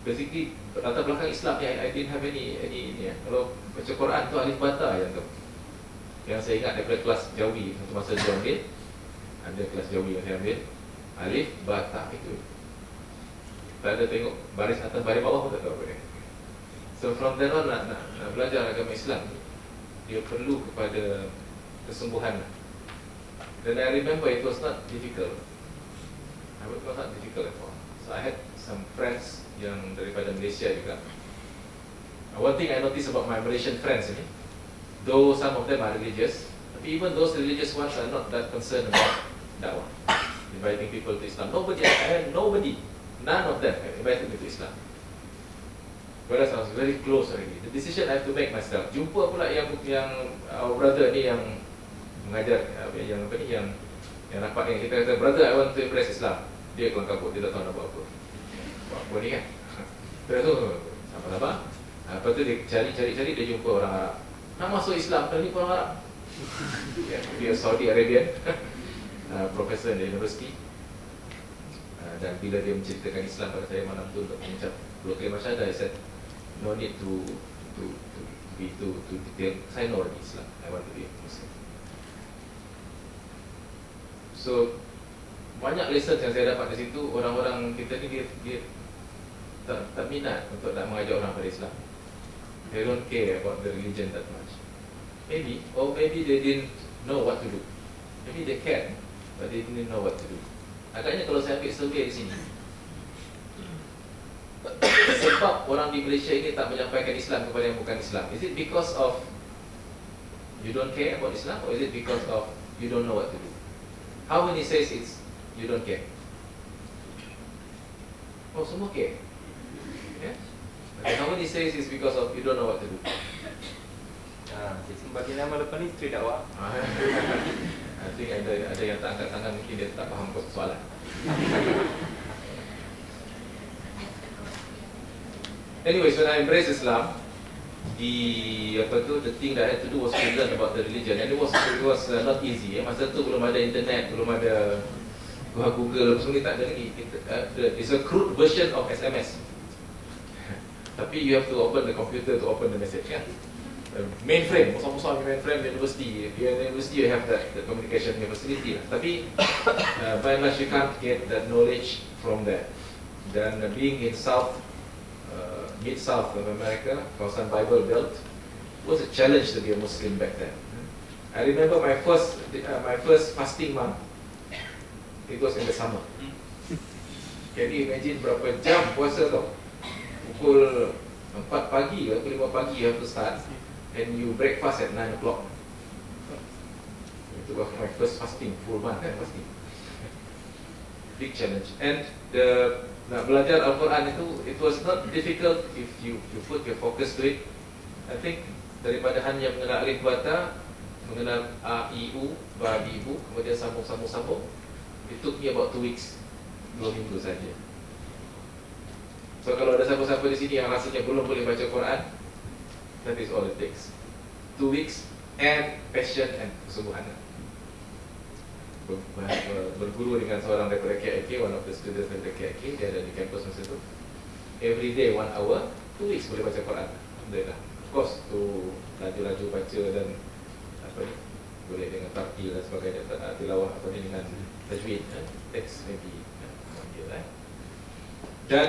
basically latar belakang Islam ni, I didn't have any ini ya. Kalau baca Quran tu alif bata yang tu. Yang saya ingat daripada kelas Jawi satu masa dia ambil, ada kelas Jawi yang saya ambil, alif bata itu. Tak ada tengok baris atas baris bawah pun tak tahu apa dia. So from then on nak belajar agama Islam, dia perlu kepada kesungguhan. Dan I remember it was not difficult. It was not difficult at all. So I had some friends yang daripada Malaysia juga. One thing I noticed about my Malaysian friends ini, though some of them are religious, tapi even those religious ones are not that concerned about dakwah, inviting people to Islam. Nobody, none of them invited me to Islam. Whereas I was very close already. The decision I have to make myself. Jumpa pula yang our brother ni yang mengajar, yang rapat dengan kita kata, brother, I want to embrace Islam. Dia kelang kabut, dia tak tahu nak buat apa. Buat apa ni kan? Lepas tu, sabar-sabar. Lepas tu dia cari, dia jumpa orang Arab. Nak masuk Islam, kali ni orang Arab. Dia Saudi Arabian, profesor di universiti. Dan bila dia menceritakan Islam pada saya malam tu untuk mengucap 10 kalimah syahadah, I said, no need to be too detailed. Saya know Islam. I want to be Muslim. So banyak lesson yang saya dapat di situ. Orang-orang kita ni dia tak minat untuk nak mengajak orang pada Islam. They don't care about the religion that much. Maybe they didn't know what to do. Maybe they can, but they didn't know what to do. Agaknya kalau saya ambil survey di sini, sebab orang di Malaysia ini tak menyampaikan Islam kepada yang bukan Islam, is it because of you don't care about Islam, or is it because of you don't know what to do? How many says it's you don't care? Oh, semua care. Yeah? Okay, how many says it's because of you don't know what to do? Bagi nama lepas ni Isteri Dakwah. I think ada yang tak angkat tangan, mungkin dia tak faham soalan. Anyways, when I embraced Islam, the thing that I had to do was to learn about the religion, and it was not easy. Masa tu belum ada internet, belum ada Google, semua ni tak ada lagi. It's a crude version of SMS. Tapi you have to open the computer to open the message, kan? Mainframe, besar-besar mainframe university. In university you have the communication facility lah. Tapi by and large you can't get that knowledge from there. Dan being in mid-south of America, kawasan Bible Belt, was a challenge to be a Muslim back then. I remember my first fasting month. It was in the summer. Jadi imagine berapa jam puasa tau. Pukul 4 pagi ke, pukul 5 pagi you have to start, and you breakfast at 9 o'clock. Itu was my first fasting, full month kan fasting. Big challenge. And nak belajar Al-Quran itu, it was not difficult if you put your focus to it. I think daripada hanya mengenal alif bata, mengenal A, I, U, Ba, Bi, Bu, kemudian sambung, it took me about 2 weeks, 2 minggu saja. So kalau ada siapa-siapa di sini yang rasanya belum boleh baca Quran, that is all it takes. 2 weeks and passion and kesungguhan. Berguru dengan seorang daripada KIK, one of the students daripada KIK, dia ada di kampus masa itu. Every day 1 hour, 2 weeks boleh baca Quran. Alhamdulillah. Of course, tu laju-laju baca dan apa ni, boleh dengan tartil dan sebagainya, tilawah apa ni dengan tajwid, teks maybe dia. Dan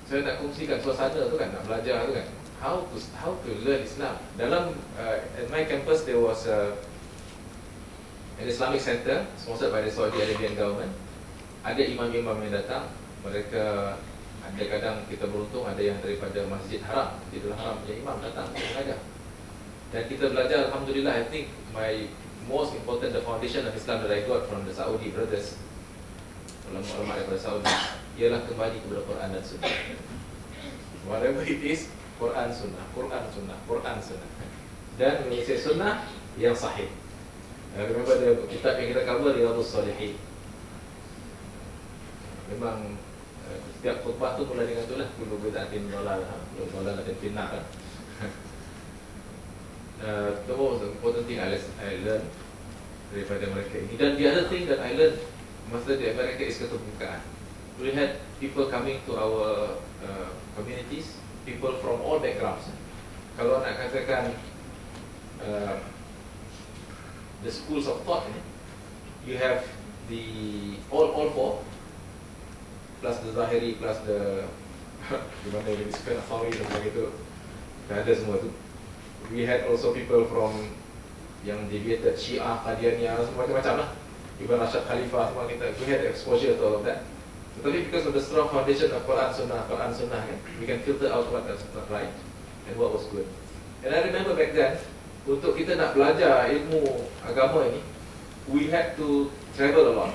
saya nak kongsikan suasana tu kan, nak belajar tu kan, how to learn Islam. Dalam at my campus there was an Islamic center sponsored by the Saudi Arabian government. Ada imam-imam yang datang, mereka ada kadang kita beruntung ada yang daripada Masjid Haram, Masjidil Haram punya imam datang mengajar. Dan kita belajar, alhamdulillah. I think my most important, the foundation of Islam that I got from the Saudi brothers, ulama-ulama daripada Saudi, ialah kembali kepada Quran dan Sunnah. Whatever it is, Quran Sunnah, Quran Sunnah, Quran Sunnah. Dan mengisi Sunnah yang sahih. Remember the kitab yang kita cover, Riyadhus Shalihin. Memang setiap khutbah tu mula dengan itulah, kullu bid'atin dhalalah, kullu dhalalatin finnar. The most important thing I learned daripada mereka ini. Dan the other thing that I learned masa di Amerika is keterbukaan. we had people coming to our communities, people from all backgrounds. Kalau nak katakan the schools of thought ini, you have the all four plus the Zahiri plus the di mana yang disebut Asawi dan sebagainya, ada semua tu. We had also people from yang deviated Syiah, Qadianiyah, semua macam-macam lah. Ibn Rashad Khalifah, semua kita, we had exposure to all of that. Tetapi because of the strong foundation of Quran Sunnah kan, we can filter out what was right and what was good. And I remember back then, untuk kita nak belajar ilmu agama ini, we had to travel a lot.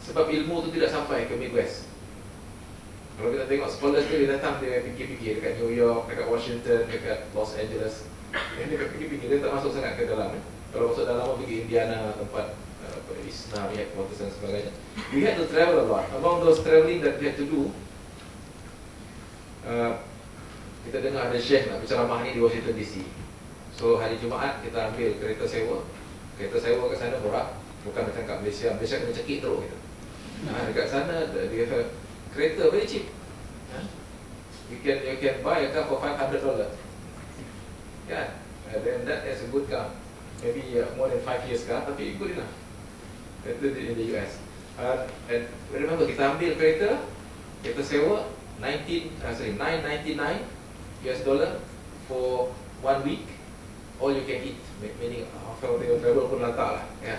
Sebab ilmu tu tidak sampai ke Midwest. Kalau kita tengok scholars tu, dia datang, dia fikir-fikir dekat New York, dekat Washington, dekat Los Angeles. Dia dekat fikir-fikir, dia tak masuk sangat ke dalam. Kalau masuk dalam, pergi Indiana, tempat Islam, headquarters dan sebagainya. We had to travel a lot. Among those travelling that we had to do, kita dengar ada Syekh nak berceramah ni di Washington DC. So hari Jumaat kita ambil kereta sewa. Kereta sewa kat sana murah, bukan macam kat Malaysia. Malaysia kena cekik teruk kita. Dekat sana dia kereta very cheap. You can buy a car for $500. Yeah, and then that is a good car. Maybe more than 5 years car, tapi good enough. That in the US. And remember kita ambil kereta sewa $9.99 for 1 week. All you can eat, meaning kalau tengok travel pun lantak lah. Ya,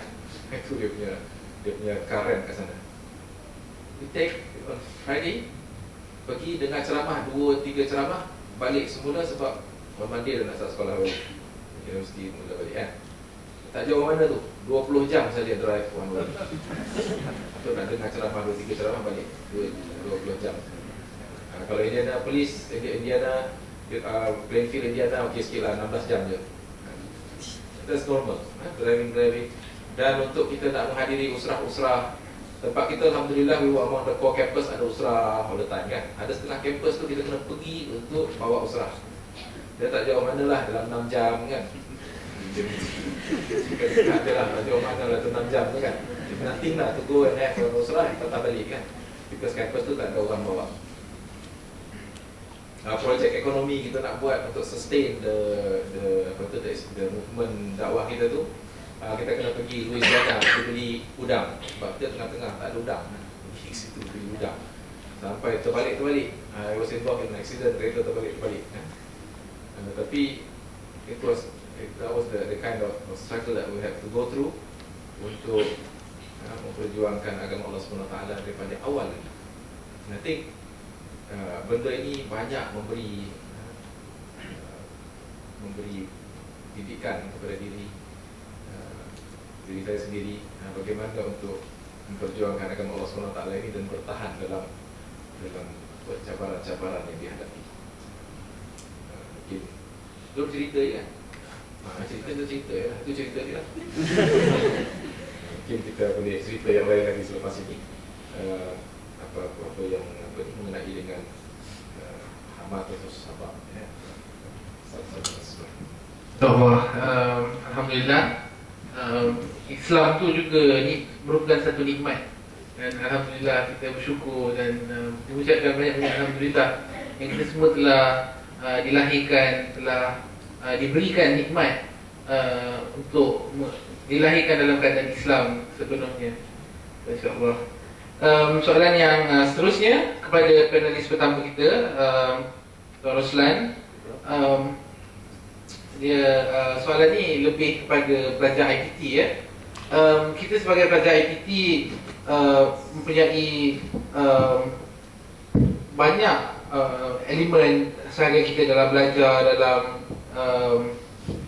itu dia punya car rent kat sana. We take on Friday, pergi dengar ceramah 2-3 ceramah, balik semula sebab mandi dah nak start sekolah balik. Universiti mula balik kan. Tak jauh mana tu, 20 jam saja drive one way. Atau nak dengar ceramah 2-3 ceramah balik 20 jam. Kalau Indiana Police, Indiana Plainfield, Indiana okey sikit lah, 16 jam je. That's normal, driving. Dan untuk kita nak menghadiri usrah-usrah, tempat kita Alhamdulillah we were among the core campus, ada usrah all the time kan. Ada setengah campus tu kita kena pergi untuk bawa usrah. Dia tak jauh mana lah, dalam 6 jam kan. Tak ada lah, tak jauh mana lah tu 6 jam tu kan. Nothing lah to go and have usrah, kita tak balik kan. Because campus tu tak ada orang bawa. Projek ekonomi kita nak buat untuk sustain the movement dakwah kita tu, kita kena pergi Louisiana, kita beli udang. Sebab kita tengah-tengah tak ada udang, pergi situ beli udang sampai terbalik. I was involved in an accident, kereta terbalik. Tapi that was the kind of struggle that we have to go through untuk memperjuangkan agama Allah SWT daripada awal. And I think benda ini banyak memberi didikan kepada diri saya sendiri, bagaimana untuk memperjuangkan agama Allah SWT ini dan bertahan dalam cabaran-cabaran yang dihadapi. Mungkin belum cerita je kan? Cerita ya, itu cerita dia lah. Mungkin kita boleh cerita yang lain lagi selepas ini. Apa yang mengenai dengan Ahmad atau Sabah ya. Alhamdulillah, Islam tu juga ni merupakan satu nikmat. Dan Alhamdulillah kita bersyukur dan mengucapkan banyak-banyak Alhamdulillah yang kita semua telah dilahirkan, telah diberikan nikmat untuk dilahirkan dalam keadaan Islam sepenuhnya, insyaAllah. Soalan yang seterusnya kepada panelis pertama kita, Tuan Roslan. Soalan ni lebih kepada pelajar IPT ya. Kita sebagai pelajar IPT mempunyai banyak elemen seharian kita dalam belajar,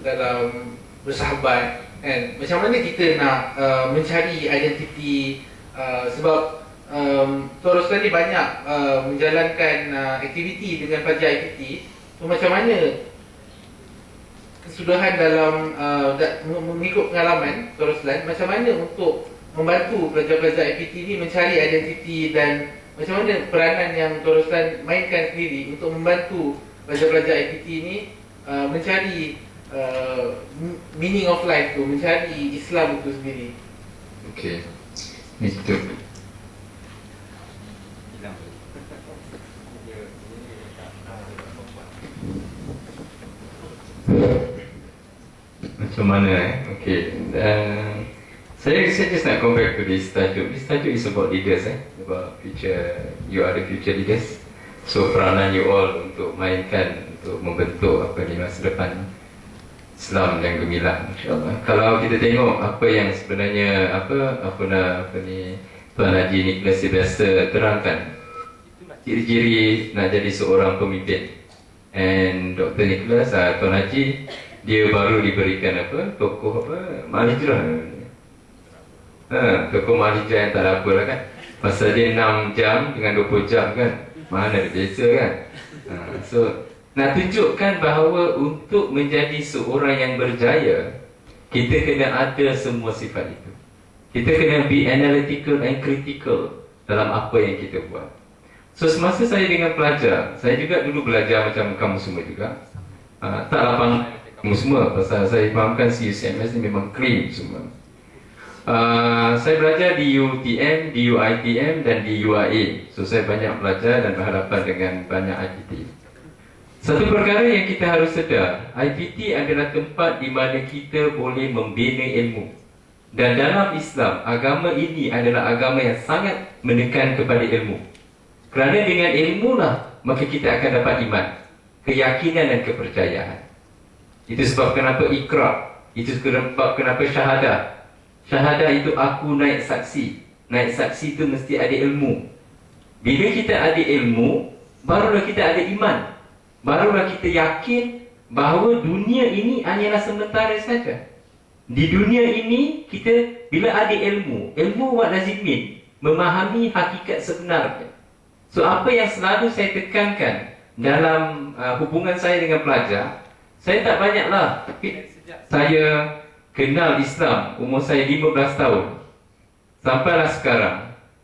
dalam bersahabat kan. Macam mana kita nak mencari identiti, sebab Tuan Roslan ni banyak menjalankan aktiviti dengan pelajar IPT. So macam mana kesudahan dalam mengikut pengalaman Tuan Roslan, macam mana untuk membantu pelajar-pelajar IPT ni mencari identiti, dan macam mana peranan yang Tuan Roslan mainkan sendiri untuk membantu pelajar-pelajar IPT ni mencari meaning of life tu, mencari Islam itu sendiri. Okey, itu macam mana okay. Saya just nak come back to this tajuk. This tajuk is about leaders about future. You are the future leaders. So peranan you all untuk mainkan, untuk membentuk apa ni masa depan Islam yang gemilang, insyaAllah. Kalau kita tengok apa yang sebenarnya Tuan Haji Nicholas biasa terangkan, ciri-ciri nak jadi seorang pemimpin. And Dr. Nicholas, Tuan Haji, dia baru diberikan tokoh Malhijrah. Tokoh Malhijrah yang tak ada apa lah kan. Pasal dia 6 jam dengan 20 jam kan, mana dia biasa kan. So nak tunjukkan bahawa untuk menjadi seorang yang berjaya, kita kena ada semua sifat itu. Kita kena be analytical and critical dalam apa yang kita buat. So semasa saya dengan pelajar, saya juga dulu belajar macam kamu semua juga. Tak lapang kamu semua, pasal saya fahamkan CUCMS ni memang clean semua. Saya belajar di UTM, di UITM dan di UAE. So saya banyak belajar dan berhadapan dengan banyak IPT. Satu perkara yang kita harus sedar, IPT adalah tempat di mana kita boleh membina ilmu. Dan dalam Islam, agama ini adalah agama yang sangat menekan kepada ilmu. Kerana dengan ilmu lah, maka kita akan dapat iman, keyakinan dan kepercayaan. Itu sebab kenapa Iqra, itu sebab kenapa syahadah. Syahadah itu aku naik saksi. Naik saksi itu mesti ada ilmu. Bila kita ada ilmu, barulah kita ada iman. Barulah kita yakin bahawa dunia ini hanyalah sementara saja. Di dunia ini, kita bila ada ilmu, ilmu what does it mean? Memahami hakikat sebenarnya. So apa yang selalu saya tekankan dalam hubungan saya dengan pelajar, saya tak banyaklah. Sejak saya kenal Islam, umur saya 15 tahun, sampailah sekarang,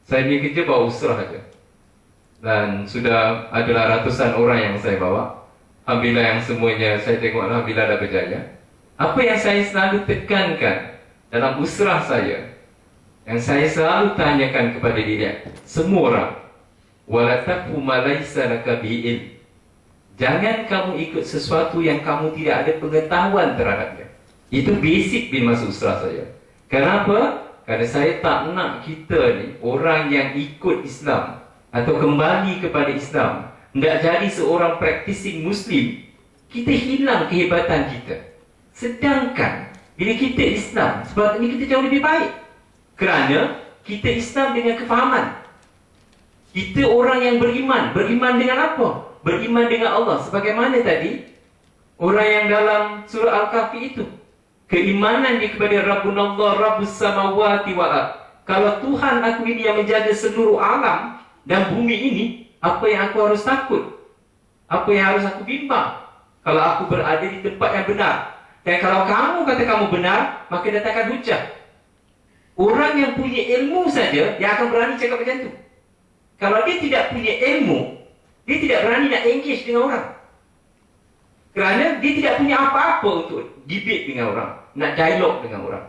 saya punya kerja bawa usrah saja. Dan sudah adalah ratusan orang yang saya bawa. Alhamdulillah yang semuanya saya tengok alhamdulillah dah berjaya. Apa yang saya selalu tekankan dalam usrah saya, yang saya selalu tanyakan kepada diri semua orang, wala taqfu ma laysa laka bihi ilm. Jangan kamu ikut sesuatu yang kamu tidak ada pengetahuan terhadapnya. Itu basic di masa usrah saya. Kenapa? Kerana saya tak nak kita ni, orang yang ikut Islam atau kembali kepada Islam, tidak jadi seorang practicing Muslim, kita hilang kehebatan kita. Sedangkan bila kita Islam, sebabnya kita jauh lebih baik. Kerana kita Islam dengan kefahaman. Kita orang yang beriman. Beriman dengan apa? Beriman dengan Allah. Sebagaimana tadi orang yang dalam surah Al-Kahfi itu, keimanan dia kepada Rabbunallah Rabbus samawati wal ard. Kalau Tuhan aku ini yang menjaga seluruh alam dan bumi ini, apa yang aku harus takut? Apa yang harus aku bimbang? Kalau aku berada di tempat yang benar. Dan kalau kamu kata kamu benar, maka datangkan hujah. Orang yang punya ilmu saja yang akan berani cakap macam tu. Kalau dia tidak punya ilmu, dia tidak berani nak engage dengan orang. Kerana dia tidak punya apa-apa untuk debate dengan orang, nak dialog dengan orang.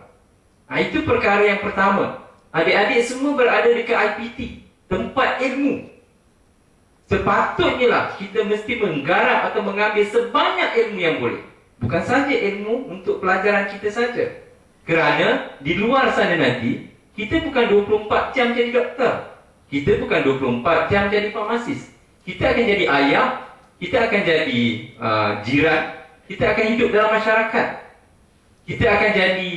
Itu perkara yang pertama. Adik-adik semua berada dekat IPT, tempat ilmu. Sepatutnya lah kita mesti menggarap atau mengambil sebanyak ilmu yang boleh. Bukan saja ilmu untuk pelajaran kita saja. Kerana di luar sana nanti, kita bukan 24 jam jadi doktor. Kita bukan 24 jam jadi farmasis. Kita akan jadi ayah, kita akan jadi jiran, kita akan hidup dalam masyarakat. Kita akan jadi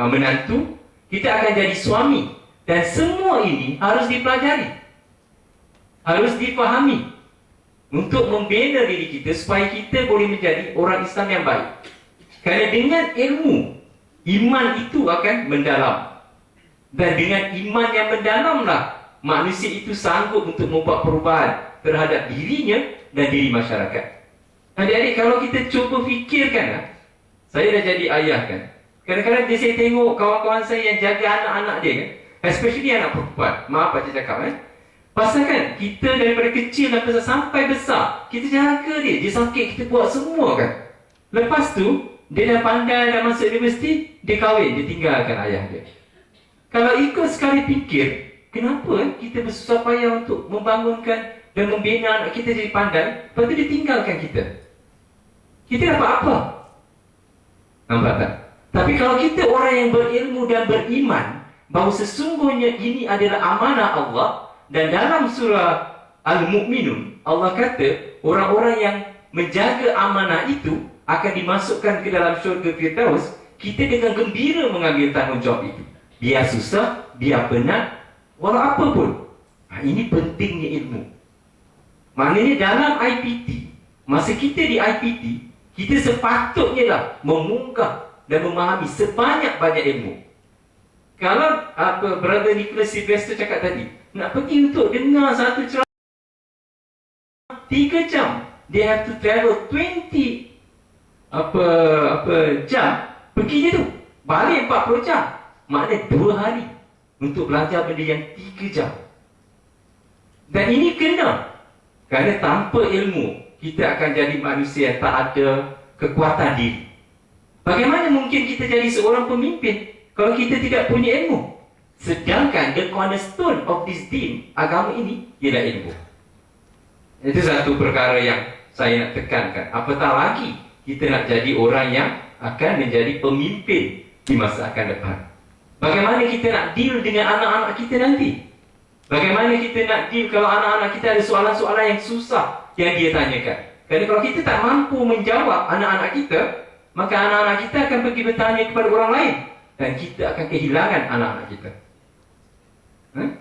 menantu, kita akan jadi suami. Dan semua ini harus dipelajari, harus difahami untuk membina diri kita supaya kita boleh menjadi orang Islam yang baik. Kerana dengan ilmu, iman itu akan mendalam. Dan dengan iman yang mendalamlah manusia itu sanggup untuk membuat perubahan terhadap dirinya dan diri masyarakat. Adik-adik, kalau kita cuba fikirkan, saya dah jadi ayah kan. Kadang-kadang saya tengok kawan-kawan saya yang jaga anak-anak dia kan, especially anak perempuan. Maaf Pak Cik cakap kan. Pasal kan, kita daripada kecil sampai besar, kita jaga dia. Dia sakit, kita buat semua kan. Lepas tu, dia dah pandai, dah masuk universiti, dia kahwin, dia tinggalkan ayah dia. Kalau ikut sekali fikir, kenapa kita bersusah payah untuk membangunkan dan membina anak kita jadi pandai, lepas tu dia tinggalkan kita? Kita dapat apa? Nampak tak? Tapi kalau kita orang yang berilmu dan beriman bahawa sesungguhnya ini adalah amanah Allah, dan dalam surah Al-Mu'minun Allah kata orang-orang yang menjaga amanah itu akan dimasukkan ke dalam syurga Firdaus. Kita dengan gembira mengambil tanggungjawab itu, biar susah, biar penat, walau apa pun. Ini pentingnya ilmu. Maknanya dalam IPT, masa kita di IPT, kita sepatutnya lah memunggah dan memahami sebanyak-banyak ilmu. Kalau Brother Nicholas Sylvester cakap tadi, nak pergi untuk dengar satu ceramah 3 jam, they have to travel 20 jam pergi je tu, balik 40 jam, maknanya 2 hari untuk belajar benda yang 3 jam. Dan ini kena, kerana tanpa ilmu kita akan jadi manusia yang tak ada kekuatan diri. Bagaimana mungkin kita jadi seorang pemimpin kalau kita tidak punya ilmu? Sedangkan the cornerstone of this deen, agama ini, ialah ilmu. Itu satu perkara yang saya nak tekankan. Apatah lagi kita nak jadi orang yang akan menjadi pemimpin di masa akan depan. Bagaimana kita nak deal dengan anak-anak kita nanti? Bagaimana kita nak deal kalau anak-anak kita ada soalan-soalan yang susah yang dia tanyakan? Kerana kalau kita tak mampu menjawab anak-anak kita, maka anak-anak kita akan pergi bertanya kepada orang lain, dan kita akan kehilangan anak-anak kita.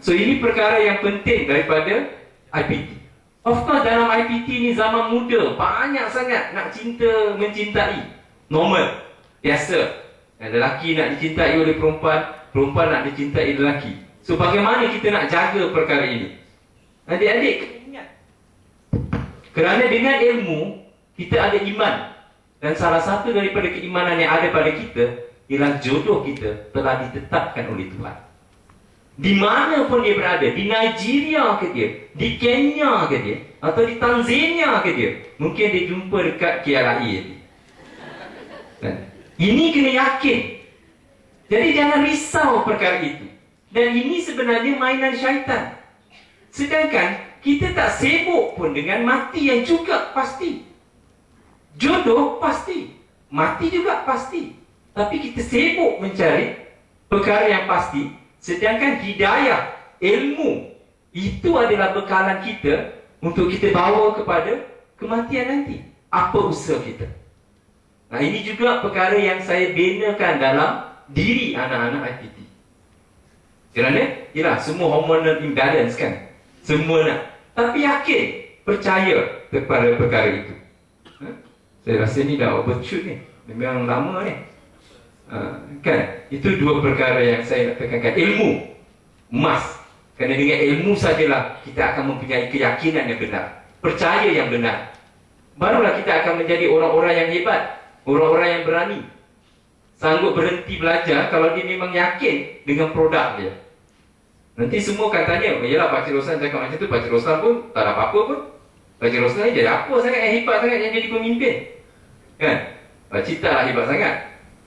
So ini perkara yang penting daripada IPT. Of course dalam IPT ni zaman muda, banyak sangat nak cinta, mencintai. Normal, biasa. Lelaki nak dicintai oleh perempuan, perempuan nak dicintai lelaki. So bagaimana kita nak jaga perkara ini? Adik-adik kena ingat, kerana dengan ilmu kita ada iman, dan salah satu daripada keimanan yang ada pada kita ialah jodoh kita telah ditetapkan oleh Tuhan. Di mana pun dia berada, di Nigeria ke dia, di Kenya ke dia, atau di Tanzania ke dia, mungkin dia jumpa dekat KLIA. Ini kena yakin. Jadi jangan risau perkara itu. Dan ini sebenarnya mainan syaitan. Sedangkan kita tak sibuk pun dengan mati yang juga pasti. Jodoh pasti, mati juga pasti. Tapi kita sibuk mencari perkara yang pasti. Sedangkan hidayah, ilmu, itu adalah bekalan kita untuk kita bawa kepada kematian nanti. Apa usaha kita? Nah, ini juga perkara yang saya binakan dalam diri anak-anak IPT. Kerana, yalah, semua hormonal imbalance kan? Semua nak. Tapi yakin, percaya kepada perkara itu. Saya rasa ni dah overshoot ni. Memang lama ni. Kan? Itu dua perkara yang saya nak tekankan. Ilmu, emas. Kerana dengan ilmu sajalah kita akan mempunyai keyakinan yang benar, percaya yang benar. Barulah kita akan menjadi orang-orang yang hebat, orang-orang yang berani, sanggup berhenti belajar kalau dia memang yakin dengan produk dia. Nanti semua akan tanya, yalah Pakcik Roslan cakap macam tu, Pakcik Roslan pun tak ada apa-apa pun. Pakcik Roslan ni jadi apa sangat yang hebat sangat yang jadi pemimpin? Kan? Pakcik taklah hebat sangat.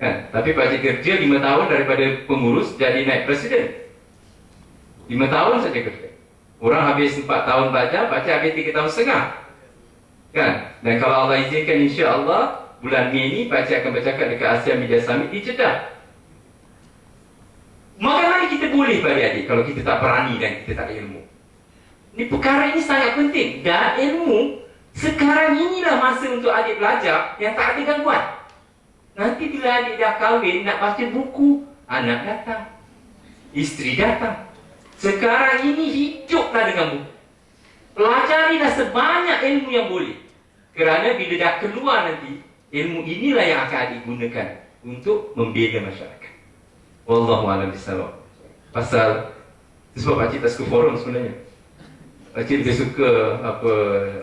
Kan? Tapi Pakcik kerja 5 tahun daripada pengurus jadi naib presiden. 5 tahun saja kerja. Orang habis 4 tahun belajar, Pakcik habis 3 tahun setengah. Kan? Dan kalau Allah izinkan, insya-Allah bulan Mei ni Pakcik akan bercakap dekat ASEAN Media Summit di Jeddah. Bagaimana kita boleh adik-adik kalau kita tak berani dan kita tak ada ilmu? Ini perkara ini sangat penting. Dan ilmu, sekarang inilah masa untuk adik belajar yang tak ada gangguan. Nanti bila adik dah kahwin, nak baca buku, anak datang, isteri datang. Sekarang ini hiduplah dengan buku. Pelajarilah sebanyak ilmu yang boleh. Kerana bila dah keluar nanti, ilmu inilah yang akan adik gunakan untuk membela masyarakat. Wallahu a'lam bishawab. Pasal sebab Pakcik tak suka forum sebenarnya. Pakcik lebih suka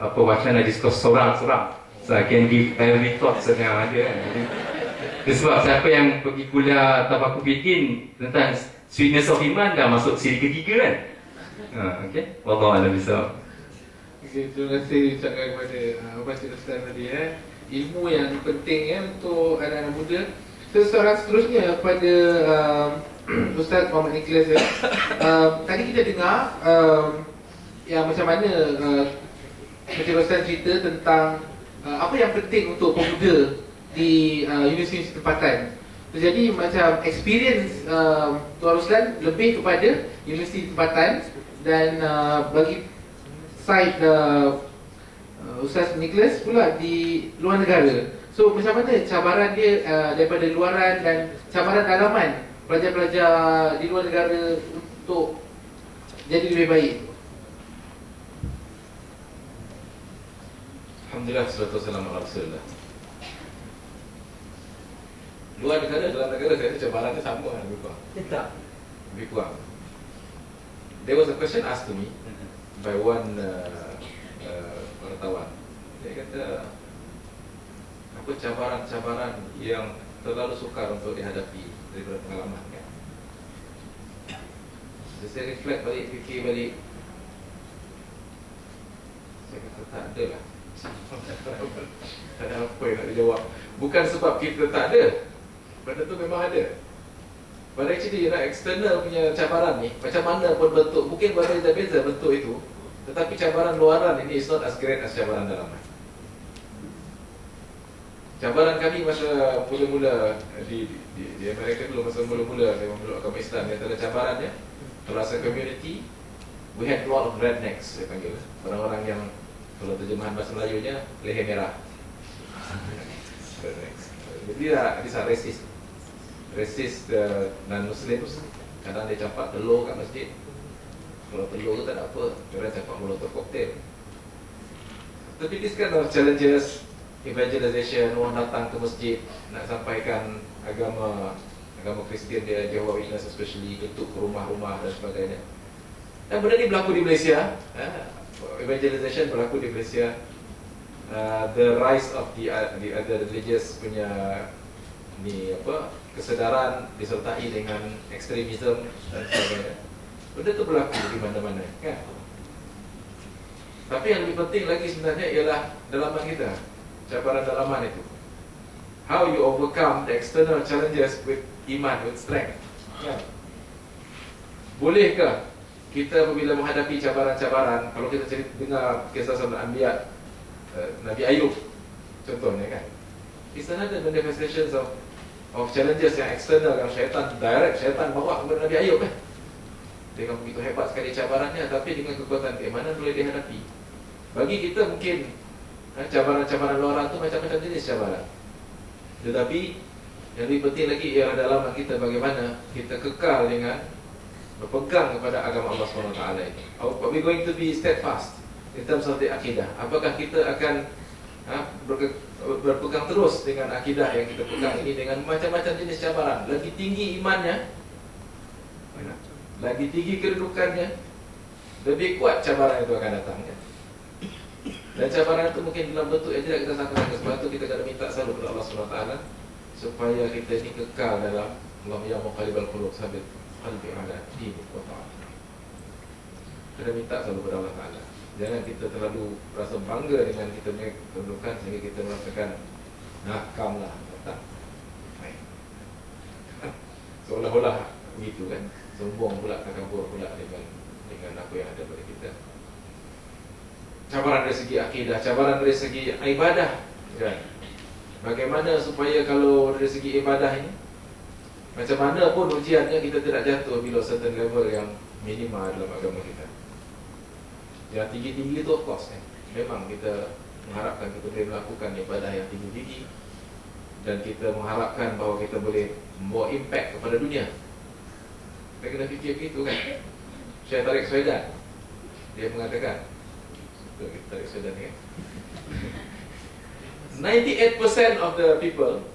apa wacana diskus seorang-seorang. So I can give every thoughts yang ada kan. Sebab siapa yang pergi kuliah Tafakur Fiddin tentang sweetness of iman dah masuk siri ketiga kan. Okay. Wallahu a'lam bishawab. Okay, terima kasih ucapkan kepada Pakcik Roslan tadi. Ilmu yang penting untuk anak-anak muda. So, soalan seterusnya kepada Ustaz Muhammad Nicholas. Tadi kita dengar yang macam mana Pakcik Roslan cerita tentang apa yang penting untuk pemuda di universiti tempatan. Jadi macam experience Tuan Ruslan lebih kepada universiti tempatan dan bagi side Ustaz Nicholas pula di luar negara. So macam mana cabaran dia daripada luaran dan cabaran dalaman pelajar-pelajar di luar negara untuk jadi lebih baik? Alhamdulillah, salatu wassalamu ala Rasulullah. Luar negara, dalam negara saya cabarannya sama, lebih kurang. Lebih kurang. There was a question asked to me by one wartawan. Dia kata, apa cabaran-cabaran yang terlalu sukar untuk dihadapi daripada pengalaman kan? Saya reflect balik, fikir balik. Saya kata tak ada lah. Tak ada apa yang nak dijawab. Bukan sebab kita tak ada, benda tu memang ada. But actually external punya cabaran ni, macam mana pun bentuk, mungkin berbeza-beza bentuk itu, tetapi cabaran luaran ini is not as great as cabaran dalaman. Cabaran kami masa mula-mula di Amerika dulu, masa mula-mula saya memeluk agama Islam, yang ada cabarannya, kalau as a community, we had a lot of rednecks, saya panggil. Orang-orang yang, kalau terjemahan bahasa Melayunya, leher merah. Rednecks. Jadi these are racist non-Muslims. Kadang dia campak telur kat masjid. Kalau telur tu tak ada apa, orang campak molotov cocktail. Tapi this kind of challenges, evangelization, orang datang ke masjid nak sampaikan agama Kristian dia, Jehovah Witness especially, ketuk ke rumah-rumah dan sebagainya. Dan benda ni berlaku di Malaysia. Evangelization berlaku di Malaysia. The rise of the other religious punya ni apa, kesedaran disertai dengan ekstremisme dan sebagainya. Benda tu berlaku di mana-mana kan. Tapi yang lebih penting lagi sebenarnya ialah dalaman kita, cabaran dalaman itu. How you overcome the external challenges with iman, with strength kan? Bolehkah kita apabila menghadapi cabaran-cabaran, kalau kita dengar kisah sahabat Anbiya, Nabi Ayub contohnya kan, it's another manifestations of challenges yang eksternal, yang syaitan bawa kepada Nabi Ayub kan. Dengan begitu hebat sekali cabarannya, tapi dengan kekuatan keimanan boleh dihadapi. Bagi kita mungkin cabaran-cabaran luaran tu macam-macam jenis cabaran, tetapi yang lebih penting lagi ialah dalam kita bagaimana kita kekal dengan berpegang kepada agama Allah SWT ini. Are we going to be steadfast in terms of the akidah? Apakah kita akan berpegang terus dengan akidah yang kita pegang ini dengan macam-macam jenis cabaran? Lagi tinggi imannya, lagi tinggi kedudukannya, lebih kuat cabaran itu akan datang ya? Dan cabaran itu mungkin dalam bentuk yang tidak kita sangka-sangka. Sebab itu kita kena minta selalu kepada Allah SWT supaya kita ini kekal dalam Allahumma ya muqallibal qulub tsabbit qalbi ala dinik wa ta'atik. Kita minta selalu kepada Allah Ta'ala. Jangan kita terlalu rasa bangga dengan kita punya kedudukan sehingga kita merasakan nakam lah, tak. Seolah-olah begitu kan, sombong pula, takabur pula dengan apa yang ada pada kita. Cabaran dari segi akidah, cabaran dari segi ibadah kan? Bagaimana supaya kalau dari segi ibadah ini, macam mana pun ujiannya kita tidak jatuh below certain level yang minimal dalam agama kita. Yang tinggi-tinggi itu of course memang kita mengharapkan kita boleh melakukan ibadah yang tinggi-tinggi, dan kita mengharapkan bahawa kita boleh membawa impact kepada dunia. Kita kena fikir begitu kan. Syekh Tariq Suhaidan dia mengatakan, kita Tariq Suhaidan kan, 98% of the people,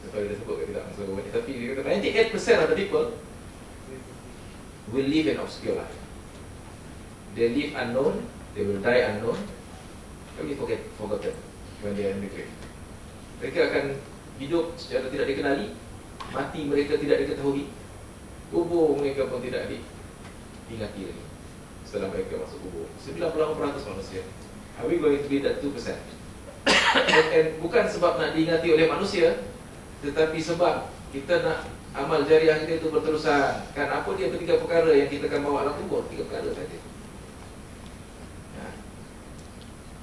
sebab dia sebut ke tidak masa ini, tapi dia kata 98% of the people will live an obscure life. They live unknown, they will die unknown, they will forgotten when they are in the grave. Mereka akan hidup secara tidak dikenali, mati mereka tidak diketahui, kubur mereka pun tidak diingati lagi setelah mereka masuk kubur. 98% manusia. Are we going to be that 2%? And bukan sebab nak diingati oleh manusia, tetapi sebab kita nak amal jariah kita itu berterusan. Kan apa dia 3 perkara yang kita akan bawa dalam kubur? 3 perkara saja.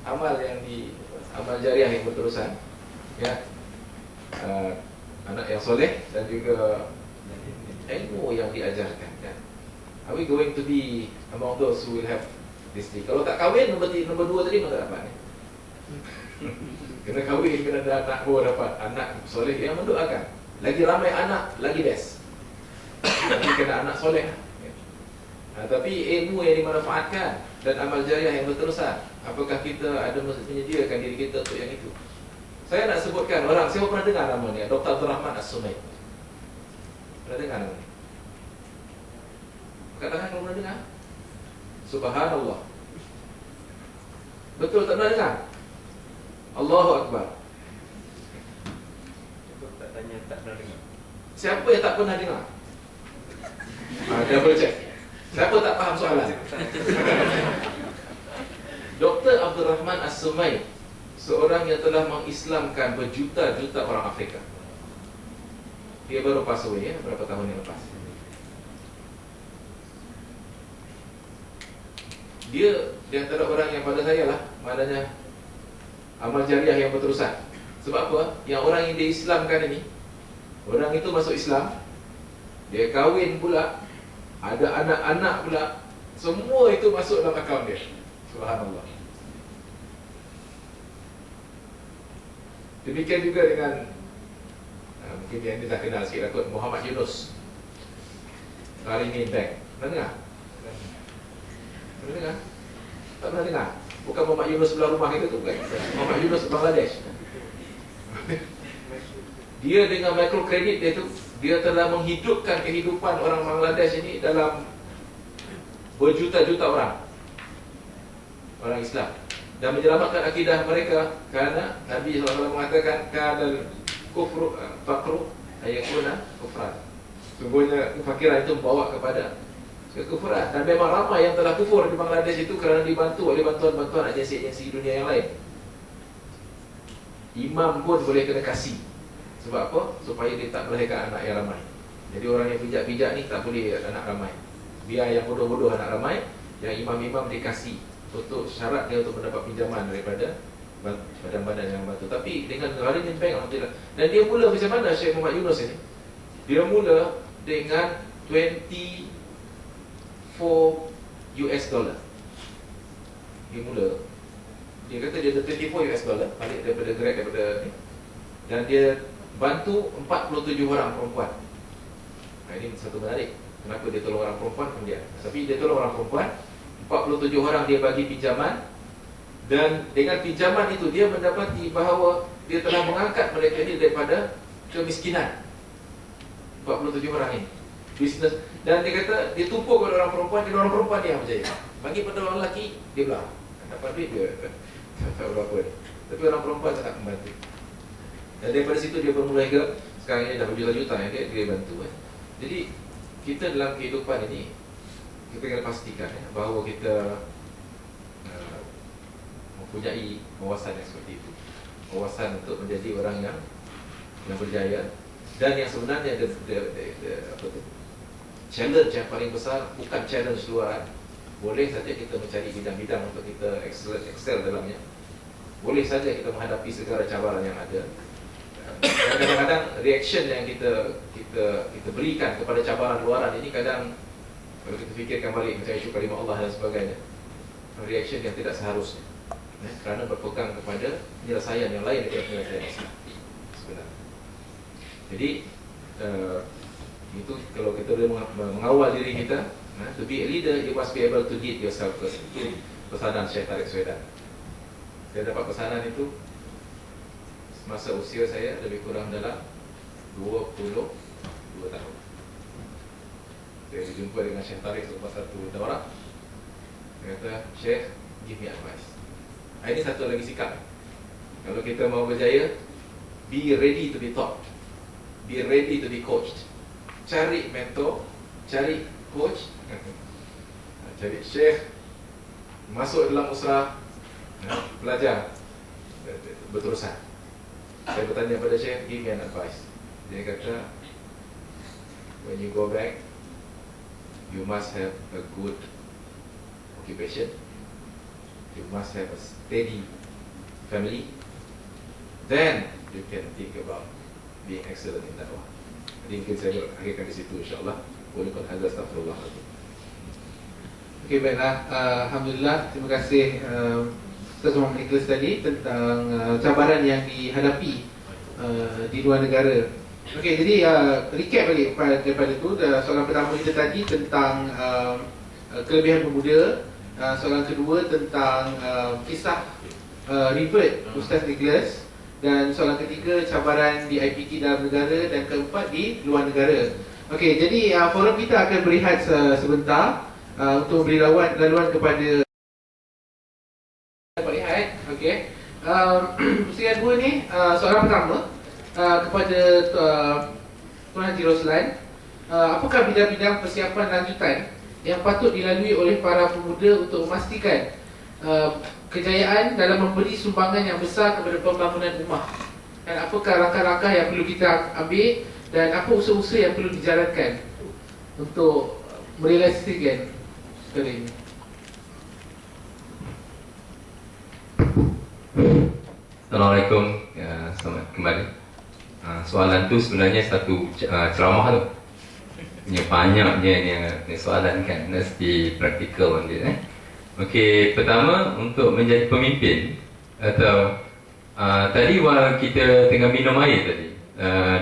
Amal jariah yang berterusan ya, anak yang soleh dan juga ilmu yang diajarkan, kan? Are we going to be among those who will have this thing? Kalau tak kahwin, nombor 2 tadi mana tak dapat ni? Kena kahwin, kena ada anak, baru dapat anak soleh yang mendoakan. Lagi ramai anak, lagi best. Lagi kena anak soleh. Tapi ilmu yang dimanfaatkan dan amal jariah yang berterusan, apakah kita ada menyediakan diri kita untuk yang itu? Saya nak sebutkan orang, siapa pernah dengar nama ni? Dr. Abdul Rahman As-Sumaid. Pernah dengar nama ni? Katakan kalau pernah dengar. Subhanallah. Betul tak pernah dengar? Allahu Akbar. Tak tanya, tak pernah dengar. Siapa yang tak pernah dengar? Double check. Siapa tak faham soalan? Dr. Abdul Rahman As-Sumaid, seorang yang telah mengislamkan berjuta-juta orang Afrika. Dia baru pass away, berapa tahun yang lepas. Dia di antara orang yang pada saya lah, maknanya amal jariah yang berterusan. Sebab apa? Yang orang yang diislamkan ini, orang itu masuk Islam, dia kahwin pula, ada anak-anak pula, semua itu masuk dalam akaun dia. Subhanallah. Demikian juga dengan mungkin yang dia dah kenal sikit lah, Muhammad Yunus, Tarimin Bank. Pernah dengar? Pernah dengar? Tak pernah dengar? Bukan Muhammad Yunus sebelah rumah kita tu, bukan? Muhammad Yunus Bangladesh. Dia dengan mikrokredit dia tu, dia telah menghidupkan kehidupan orang Bangladesh ini dalam berjuta-juta orang Islam, dan menyelamatkan akidah mereka, kerana Nabi SAW mengatakan kadal kufru faqru ayakuna kufran. Sungguhnya kefakiran itu membawa kepada kekufuran, dan memang ramai yang telah kufur di Bangladesh itu kerana dibantu oleh bantuan-bantuan agensi-agensi dunia yang lain. Imam pun boleh kena kasih. Sebab apa? Supaya dia tak melahirkan anak yang ramai. Jadi orang yang bijak-bijak ni tak boleh anak ramai. Biar yang bodoh-bodoh anak ramai, yang imam-imam dikasih untuk syarat dia untuk mendapat pinjaman daripada badan-badan yang bantu. Tapi dengan Tarimin Bank, alhamdulillah. Dan dia mula macam mana Syekh Muhammad Yunus ini? Dia mula dengan 24 US dollar. Dia mula, dia kata dia ada 24 US dollar balik daripada grad daripada ni, dan dia bantu 47 orang perempuan. Ini satu menarik. Kenapa dia tolong orang perempuan kemudian? Tapi dia tolong orang perempuan, 47 orang dia bagi pinjaman, dan dengan pinjaman itu dia mendapati bahawa dia telah mengangkat mereka ini daripada kemiskinan. 47 orang ini bisnes, dan dia kata dia tumpuk kepada orang perempuan, dan orang perempuan dia yang berjaya. Bagi pada orang lelaki, dia belah dapat duit dia tak berapa ni. Tapi orang perempuan sangat membantu. Dan daripada situ dia bermula hingga sekarang ini dah berjuta-juta yang dia bantu. Jadi kita dalam kehidupan ini, kita kena pastikan bahawa kita mempunyai wawasan yang seperti itu, wawasan untuk menjadi orang yang berjaya. Dan yang sebenarnya apa tu, challenge yang paling besar bukan challenge luaran. Boleh saja kita mencari bidang-bidang untuk kita excel dalamnya. Boleh saja kita menghadapi segala cabaran yang ada. Dan kadang-kadang reaction yang kita berikan kepada cabaran luaran ini, kadang kalau kita fikirkan balik macam isu kalimah Allah dan sebagainya, reaction yang tidak seharusnya, kerana berpegang kepada penyelesaian yang lain daripada penyelesaian Islam sebenarnya. Jadi itu kalau kita boleh mengawal diri kita, to be a leader, you must be able to lead yourself first. Itu pesanan Syekh Tariq Suhadan. Saya dapat pesanan itu masa usia saya lebih kurang dalam 22 tahun. Saya berjumpa dengan Syekh Tariq selepas satu daurah. Dia kata, Syekh, give me advice. Ini satu lagi sikap. Kalau kita mau berjaya, be ready to be taught, be ready to be coached. Cari mentor, cari coach, cari syekh, masuk dalam usrah, belajar berterusan. Saya bertanya pada syekh, give me an advice. Dia kata, when you go back, you must have a good occupation, you must have a steady family, then you can think about being excellent in dakwah. Jadi mungkin saya akhirkan di situ insyaAllah. Boleh kon hadza astaghfirullah. Okey, baiklah. Alhamdulillah, terima kasih Ustaz Muhammad Ikhlas tadi tentang cabaran yang dihadapi di luar negara. Okey, jadi recap balik daripada itu. Soalan pertama kita tadi tentang kelebihan pemuda. Soalan kedua tentang kisah revert Ustaz Ikhlas. Dan soalan ketiga, cabaran di IPT dalam negara. Dan keempat, di luar negara. Okey, jadi forum kita akan berehat sebentar untuk beri laluan kepada berehat. Okey. Pusingan dua ni, soalan pertama kepada Tuan Haji Roslan. Apakah bidang-bidang persiapan lanjutan yang patut dilalui oleh para pemuda untuk memastikan kejayaan dalam memberi sumbangan yang besar kepada pembangunan ummah? Dan apakah langkah-langkah yang perlu kita ambil dan apa usaha-usaha yang perlu dijalankan untuk merealisasikan perkara ini? Assalamualaikum, selamat kembali. Soalan tu sebenarnya satu ceramah tu. Punya banyaknya ni soalan kan, mesti praktikal dia. Okey, pertama untuk menjadi pemimpin atau tadi while kita tengah minum air tadi,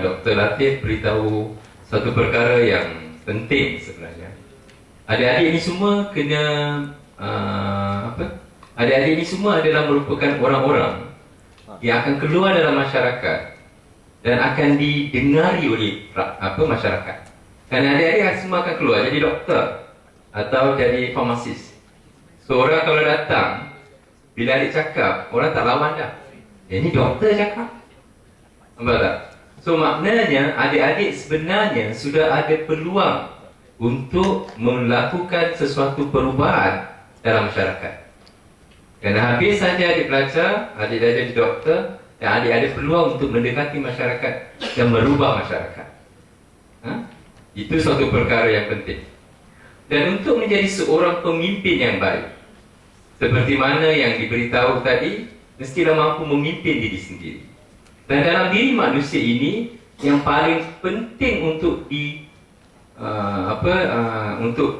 Dr. Latif beritahu satu perkara yang penting sebenarnya. Adik-adik ni semua kena adik-adik ni semua adalah merupakan orang-orang yang akan keluar dalam masyarakat dan akan didengari oleh masyarakat. Kerana adik-adik semua akan keluar jadi doktor atau jadi farmasis. So orang kalau datang, bila adik cakap, orang tak lawan dah. Ini doktor cakap. Nampak tak? So maknanya adik-adik sebenarnya sudah ada peluang untuk melakukan sesuatu perubahan dalam masyarakat. Kerana habis saja adik belajar, adik dah jadi doktor, dan adik ada peluang untuk mendekati masyarakat dan merubah masyarakat. Itu suatu perkara yang penting. Dan untuk menjadi seorang pemimpin yang baik, seperti mana yang diberitahu tadi, mestilah mampu memimpin diri sendiri. Dan dalam diri manusia ini, yang paling penting untuk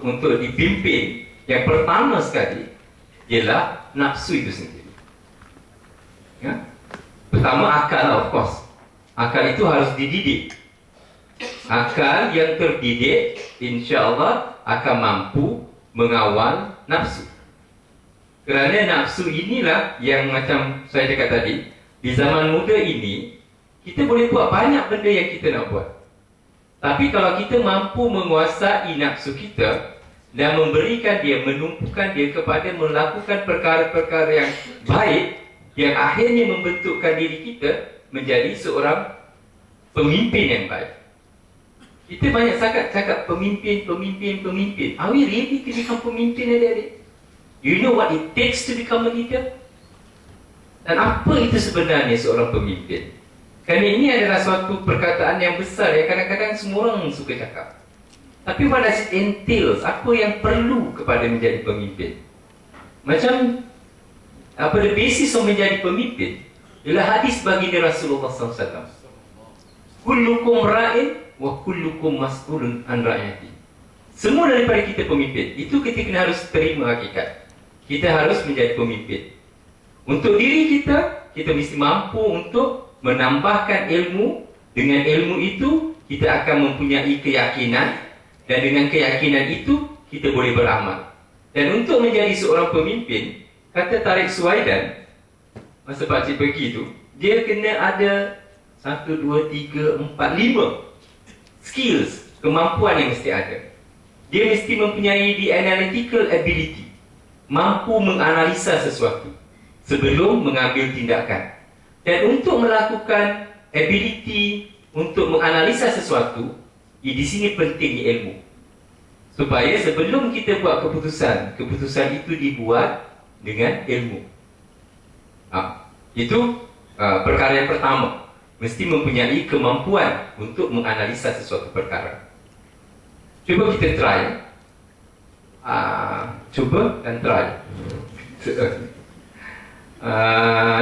untuk dipimpin, yang pertama sekali ialah nafsu itu sendiri. Ya? Pertama akal, of course. Akal itu harus dididik. Akal yang terdidik, insya-Allah akan mampu mengawal nafsu. Kerana nafsu inilah yang macam saya cakap tadi, di zaman muda ini, kita boleh buat banyak benda yang kita nak buat. Tapi kalau kita mampu menguasai nafsu kita dan memberikan dia, menumpukan dia kepada melakukan perkara-perkara yang baik, yang akhirnya membentukkan diri kita menjadi seorang pemimpin yang baik. Kita banyak sangat cakap pemimpin. Are we ready to become pemimpin, adik-adik? You know what it takes to become a leader? Dan apa itu sebenarnya seorang pemimpin? Kerana ini adalah suatu perkataan yang besar yang kadang-kadang semua orang suka cakap. Tapi what does it entails? Apa yang perlu kepada menjadi pemimpin? Macam the basis of menjadi pemimpin ialah hadis baginda Rasulullah SAW. Kullukum ra'in wa kullukum mas'ulun an ra'yati. Semua daripada kita pemimpin. Itu kita kena harus terima hakikat. Kita harus menjadi pemimpin. Untuk diri kita, kita mesti mampu untuk menambahkan ilmu. Dengan ilmu itu, kita akan mempunyai keyakinan. Dan dengan keyakinan itu, kita boleh beramal. Dan untuk menjadi seorang pemimpin, kata Tariq Suwaidan, masa pakcik pergi tu, dia kena ada 1, 2, 3, 4, 5 skills, kemampuan yang mesti ada. Dia mesti mempunyai the analytical ability, mampu menganalisa sesuatu sebelum mengambil tindakan. Dan untuk melakukan ability untuk menganalisa sesuatu, di sini pentingnya ilmu. Supaya sebelum kita buat keputusan, keputusan itu dibuat dengan ilmu. Itu perkara yang pertama. Mesti mempunyai kemampuan untuk menganalisa sesuatu perkara. Cuba kita try. Cuba dan try.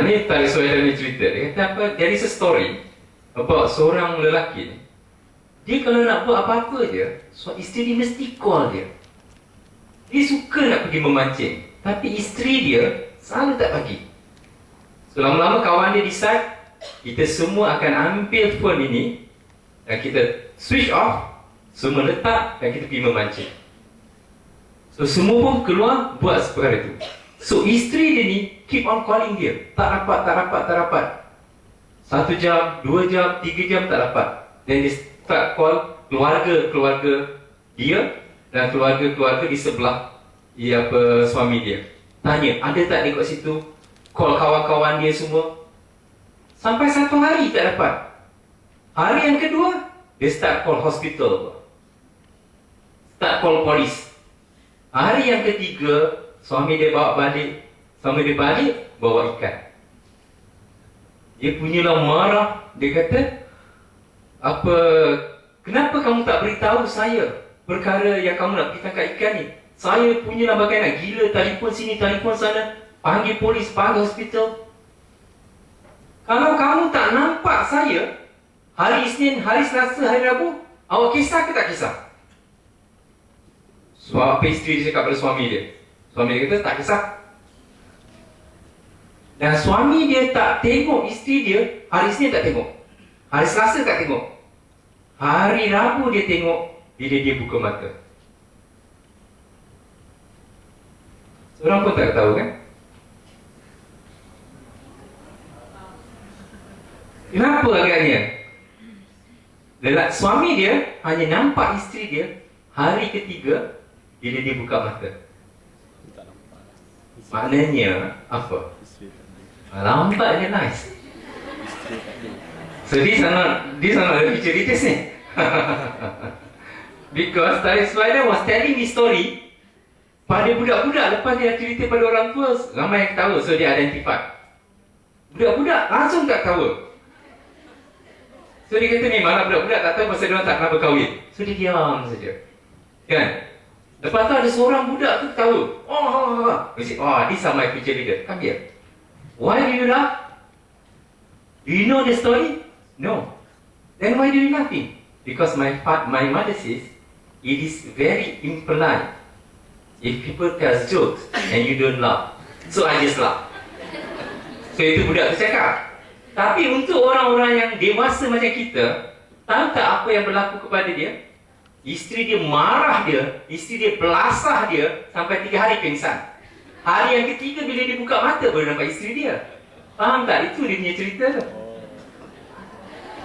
Ni Tariq Suwaidan ni cerita. Dia kata apa? There is a story about seorang lelaki ni, dia kalau nak buat apa-apa je, isteri dia mesti call dia. Dia suka nak pergi memancing, tapi isteri dia selalu tak bagi. So lama-lama kawan dia decide, kita semua akan ambil phone ini dan kita switch off, semua letak dan kita pergi memancing. So semua pun keluar buat perkara itu. So isteri dia ni keep on calling dia, tak dapat. 1 jam, 2 jam, 3 jam tak dapat. Dan dia start call keluarga dia dan keluarga di sebelah suami dia. Tanya, ada tak dia kat situ? Call kawan-kawan dia semua. Sampai 1 hari tak dapat. Hari yang kedua, dia start call hospital, start call polis. Hari yang ketiga, suami dia balik bawa ikan. Dia punyalah marah. Dia kata, kenapa kamu tak beritahu saya perkara yang kamu nak pergi tangkap ikan ni? Saya punyalah bagai nak gila, telefon sini, telefon sana, panggil polis, panggil hospital. Kalau kamu tak nampak saya hari Isnin, hari Selasa, hari Rabu, awak kisah ke tak kisah? Apa isteri dia cakap pada suami dia? Suami dia kata tak kisah. Dan suami dia tak tengok isteri dia, hari Isnin tak tengok, hari Selasa tak tengok, hari Rabu dia tengok bila dia buka mata. Seorang pun tak tahu kan? Kenapa agaknya? Suami dia hanya nampak isteri dia hari ketiga bila dia buka mata. Maknanya apa? Lambat je nice. So this are not the future details ni. Because Tari Slider was telling this story pada budak-budak lepas dia cerita pada orang tua, ramai yang ketawa, so dia identify. Budak-budak langsung tak ketawa. So dia kata ni, malah budak-budak tak tahu pasal dia orang tak pernah berkahwin. So dia diam saja. Kan? Lepas tu ada seorang budak tu ketawa. This are my future leader. Come here. Why do you laugh? Do you know the story? No. Then why do you laughing? Because my mother says it is very impolite if people tell jokes and you don't laugh. So I just laugh. So itu budak tu cakap. Tapi untuk orang-orang yang dewasa macam kita, tahu tak apa yang berlaku kepada dia? Isteri dia marah dia, isteri dia belasah dia sampai 3 hari pingsan. Hari yang ketiga bila dia buka mata baru nampak isteri dia. Faham tak? Itu dia punya cerita tu.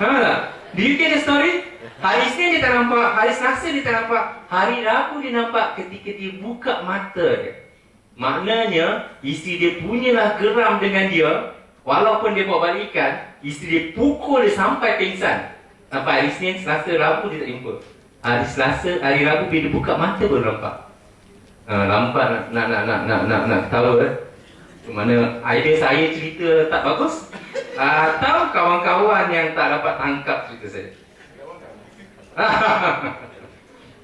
Faham tak? Do you get the story? Hari Isnin dia tak nampak, hari Selasa dia tak nampak, hari Rabu dia nampak ketika dia buka mata dia. Maknanya isteri dia punyalah geram dengan dia. Walaupun dia bawa balik ikan, isteri dia pukul dia sampai pingsan. Sampai hari Isnin, Selasa, Rabu dia tak jumpa. Hari Selasa, hari Rabu bila dia buka mata baru nampak. Lambat nak tahu mana idea saya cerita tak bagus, atau kawan-kawan yang tak dapat tangkap cerita saya.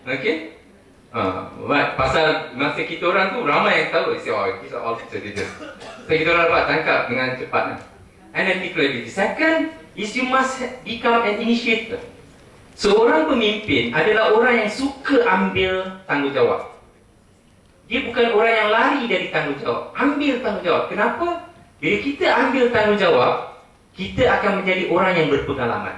Okay. Pasal masa kita orang tu ramai yang tahu kisah all cerita. So kita orang dapat tangkap dengan cepat. Analytical. Second is you must become an initiator. Seorang pemimpin adalah orang yang suka ambil tanggungjawab. Dia bukan orang yang lari dari tanggungjawab. Ambil tanggungjawab. Kenapa? Bila kita ambil tanggungjawab, kita akan menjadi orang yang berpengalaman.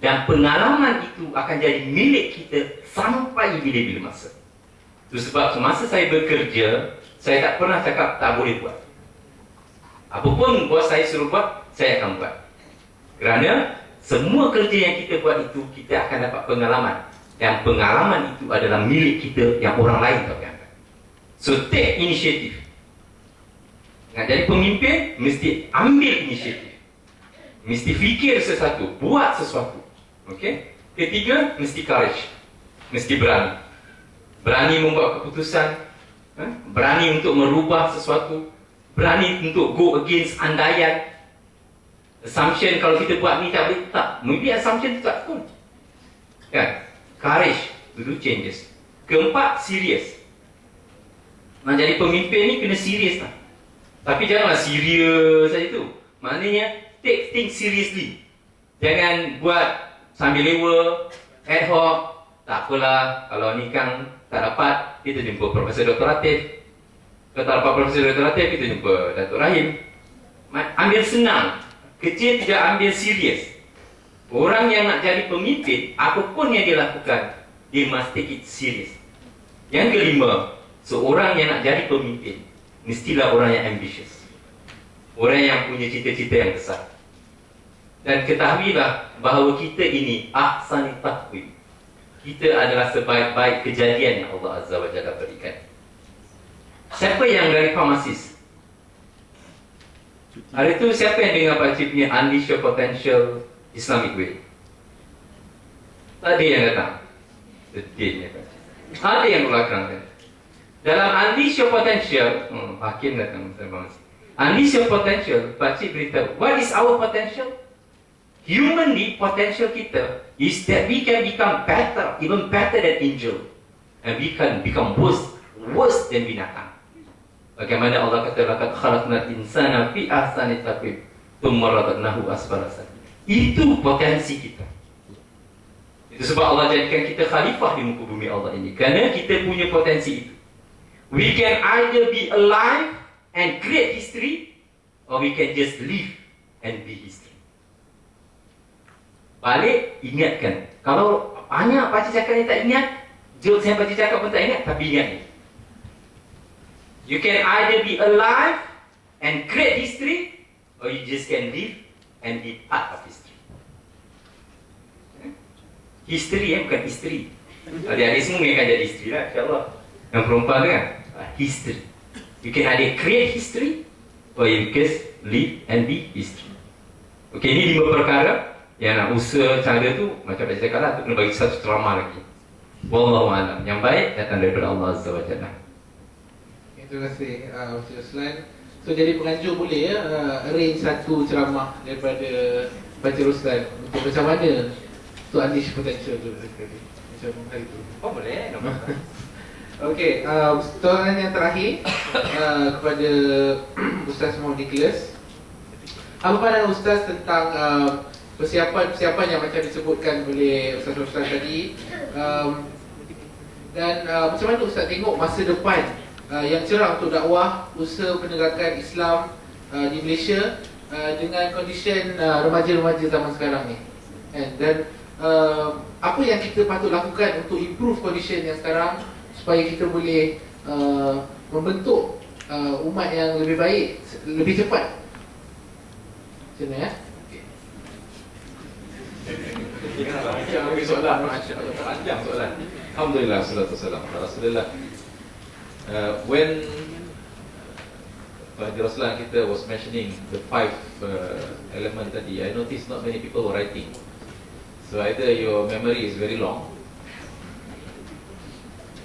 Dan pengalaman itu akan jadi milik kita sampai bila-bila masa. Itu sebab semasa saya bekerja, saya tak pernah cakap tak boleh buat. Apapun bos saya suruh buat, saya akan buat. Kerana semua kerja yang kita buat itu, kita akan dapat pengalaman. Dan pengalaman itu adalah milik kita yang orang lain tak akan. So take initiative. Nak jadi pemimpin, mesti ambil inisiatif. Mesti fikir sesuatu, buat sesuatu. Okay? Ketiga, mesti courage. Mesti berani. Berani membuat keputusan, berani untuk merubah sesuatu, berani untuk go against andaian. Assumption, kalau kita buat ni tak boleh, tak. Maybe assumption tu tak pun. Kan? Courage to do changes. Keempat, serius. Nak jadi pemimpin ni kena serius lah. Tapi janganlah serius saja tu. Maknanya take things seriously. Jangan buat sambil lewa, ad hoc. Tak apalah, kalau ni kan tak dapat, kita jumpa Profesor Dr. Latif. Kalau tak dapat Profesor Dr. Latif, kita jumpa Datuk Rahim. Ambil senang. Kerja tidak ambil serius. Orang yang nak jadi pemimpin, apapun yang dia lakukan, dia must take it serious. Yang kelima, seorang yang nak jadi pemimpin, mestilah orang yang ambitious. Orang yang punya cita-cita yang besar. Dan ketahuilah bahawa kita ini ahsani taqwim. Kita adalah sebaik-baik kejadian yang Allah Azza wa Jalla berikan. Siapa yang dari farmasis? Hari itu siapa yang dengar Pak Cik punya Unleash Your Potential Islamic Way? Tak ada yang datang. Sedihnya Pak Cik. Ada yang belakang kan? Dalam Unleash Your Potential, Hakim datang. Unleash Your Potential, Pak Cik beritahu, what is our potential? Humanly, potential kita is that we can become better, even better than angel, and we can become worse than binatang. Bagaimana Allah kata, laqad khalaqnal insana fi ahsani taqwim, tsumma radadnahu asfala safilin. Itu potensi kita. Itu sebab Allah jadikan kita khalifah di muka bumi Allah ini, kerana kita punya potensi itu. We can either be alive and create history, or we can just live and be history. Balik, ingatkan. Kalau banyak pakcik cakap ni tak ingat, jokes yang pakcik cakap pun tak ingat, tapi ingat ni. You can either be alive and create history, or you just can live and be part of history. History bukan isteri. Adik-adik semua yang akan jadi isteri lah, insyaAllah. Yang perempuan tu kan, history. You can either create history, or you just live and be history. Okay, ini 5 perkara yang nak usaha cara tu, macam saya cakap lah, tu kena bagi satu ceramah lagi. Wallahualam. Yang baik datang daripada Allah Azza wa Jalla. Terima kasih Ustaz Ruslan. So jadi penganjur boleh arrange satu ceramah daripada Pakcik Ruslan untuk macam mana to unleash potential tu macam hari tu. Oh boleh, no masalah. Okey, soalan yang terakhir kepada Ustaz Muhammad Nicholas. Apa pandangan Ustaz tentang persiapan yang macam disebutkan oleh Ustaz Ruslan tadi, dan macam mana Ustaz tengok masa depan yang cerah untuk dakwah usaha penegakan Islam di Malaysia dengan kondisi remaja-remaja zaman sekarang ni, dan apa yang kita patut lakukan untuk improve kondisi yang sekarang supaya kita boleh membentuk umat yang lebih baik, lebih cepat. Macam mana ya? Panjang soalan. Alhamdulillah, salatu wassalam ala Rasulillah. When Pak Ruslan kita was mentioning the 5 element tadi, I noticed not many people were writing. So either your memory is very long,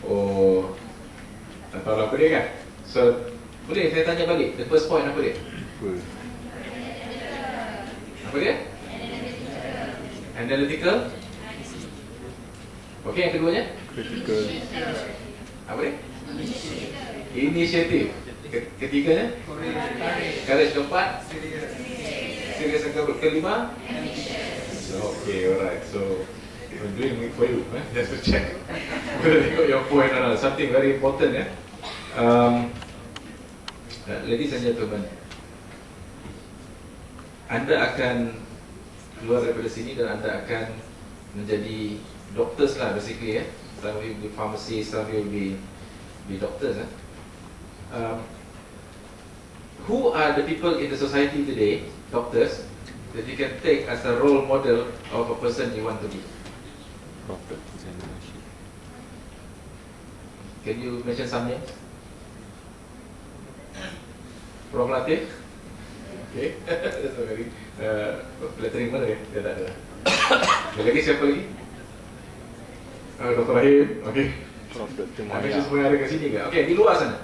or tak tahu apa dia kan. So boleh saya tanya balik, the first point apa dia? Apa dia? Analytical. Okey, yang keduanya? Critical. Apa dia? Inisiatif. Ketiganya? Courage. Keempat? Serius. Kelima? Okay, alright. So I'm doing it for you, just to check whether you got your point or not. Something very important, ya. Ladies and gentlemen, Anda akan keluar daripada sini dan Anda akan menjadi doctors lah, basically, ya. Some of you will be pharmacists, some of you will be doctors. Who are the people in the society today, doctors, that you can take as a role model of a person you want to be? Prophet. Can you mention some names? Prof Latif? Okay. That's a very flattering mana dia? Dia tak ada. Ada lagi, siapa lagi? Dr. Rahim. Okay. Prophet Mention semua yang ada kat sini ke? Okay, di luar sana.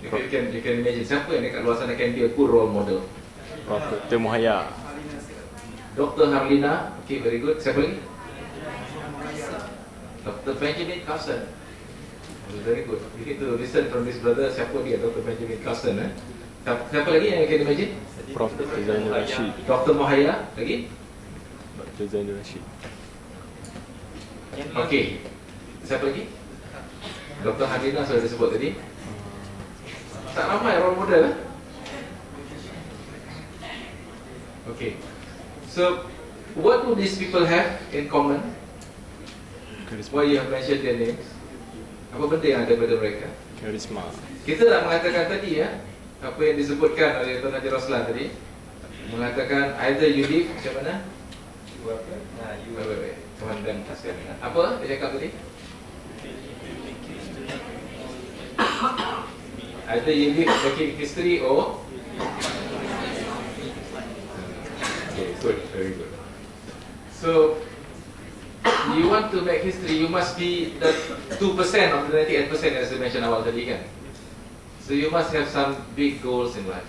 You can imagine siapa yang dekat luar sana can be a good role model. Prophet Temuhaya. Dr. Harlina. Okay, very good. Siapa lagi? Dr. Benjamin Carson. Very good. You need to listen from this brother. Siapa dia? Dr. Benjamin Carson. Siapa lagi yang you can imagine? Prophet Zainul Rashid. Dr. Muhaya. Lagi? Dr. Zainul Rashid. Okey. Siapa lagi? Dr. Hadina sudah disebut tadi. Tak ramai role model. Okay. So, what do these people have in common? Karisma. Why you have mentioned their names? Apa benda yang ada pada mereka? Karisma. Kita dah mengatakan tadi ya, apa yang disebutkan oleh Tuan Haji Roslan tadi, mengatakan either you live macam mana? Tuan dan Kasir. Apa dia cakap tadi? Either you live making history or okay, good, very good. So you want to make history, you must be the 2% of the 98% as I mentioned awal tadi kan. So you must have some big goals in life.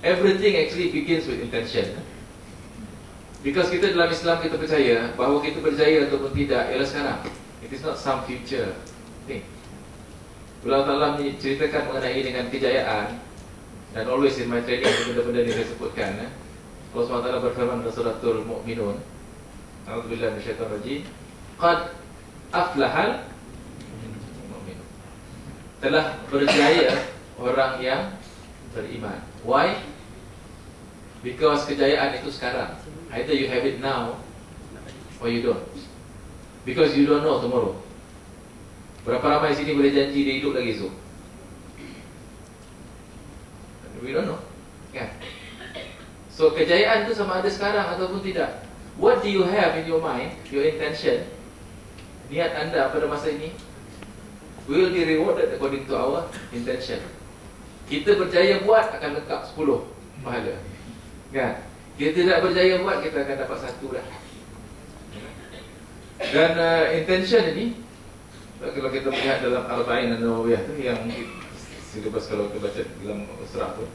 Everything actually begins with intention. Because kita dalam Islam kita percaya bahawa kita berjaya ataupun tidak ialah sekarang. It is not some future thing. Allah Ta'ala ceritakan mengenai dengan kejayaan. Dan always in my training benda-benda ni saya sebutkan Allah SWT berfirman dalam suratul Mu'minun, A'udzubillahi minasyaitonir rajim, qad aflahal mu'minun. Telah berjaya orang yang beriman. Why? Because kejayaan itu sekarang. Either you have it now or you don't. Because you don't know tomorrow. Berapa ramai sini boleh janji dia hidup lagi esok? We don't know, kan? So kejayaan itu sama ada sekarang ataupun tidak. What do you have in your mind, your intention? Niat anda pada masa ini will be rewarded according to our intention. Kita berjaya buat akan lengkap 10 pahala, kan? Kita tidak berjaya buat, kita akan dapat 1 dah. Dan intention ini, kalau kita melihat dalam Arba'in An-Nawawiyah tu, yang silibus kalau kita baca dalam surah tu,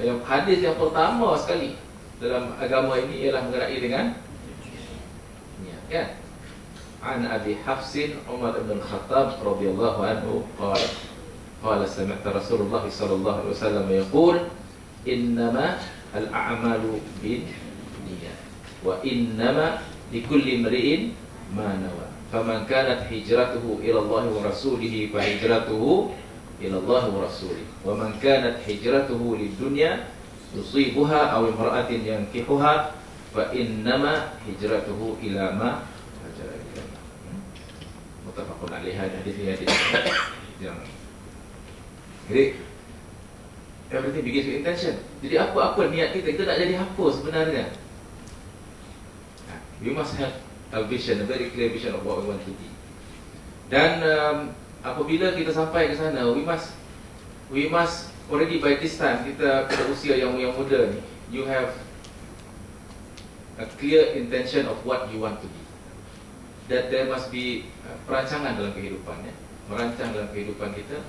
yang hadis yang pertama sekali dalam agama ini ialah mengenai dengan niat, kan? An Abi Hafsin Umar bin Khattab radhiyallahu anhu qala sami'tu Rasulullah sallallahu alaihi wasallam yaqul innama al-a'malu binniyat wa innama likulli imri'in ma nawa. Faman kanat hijratuhu ila Allah wa rasulih fa hijratuhu ila Allah wa rasulih. Wa man kanat hijratuhu lid-dunya tusibuha aw imra'atin yankihuha fa innama hijratuhu ila ma hajara ilaihi. Muttafaqun alaihi. Hadis ini yang jadi everything begins with intention. Jadi apa niat kita nak jadi apa sebenarnya? We must have a vision, a very clear vision of what we want to be. Dan apabila kita sampai ke sana, we must already by this time, kita pada usia yang muda ni, you have a clear intention of what you want to be. That there must be perancangan dalam kehidupan, ya, merancang dalam kehidupan kita.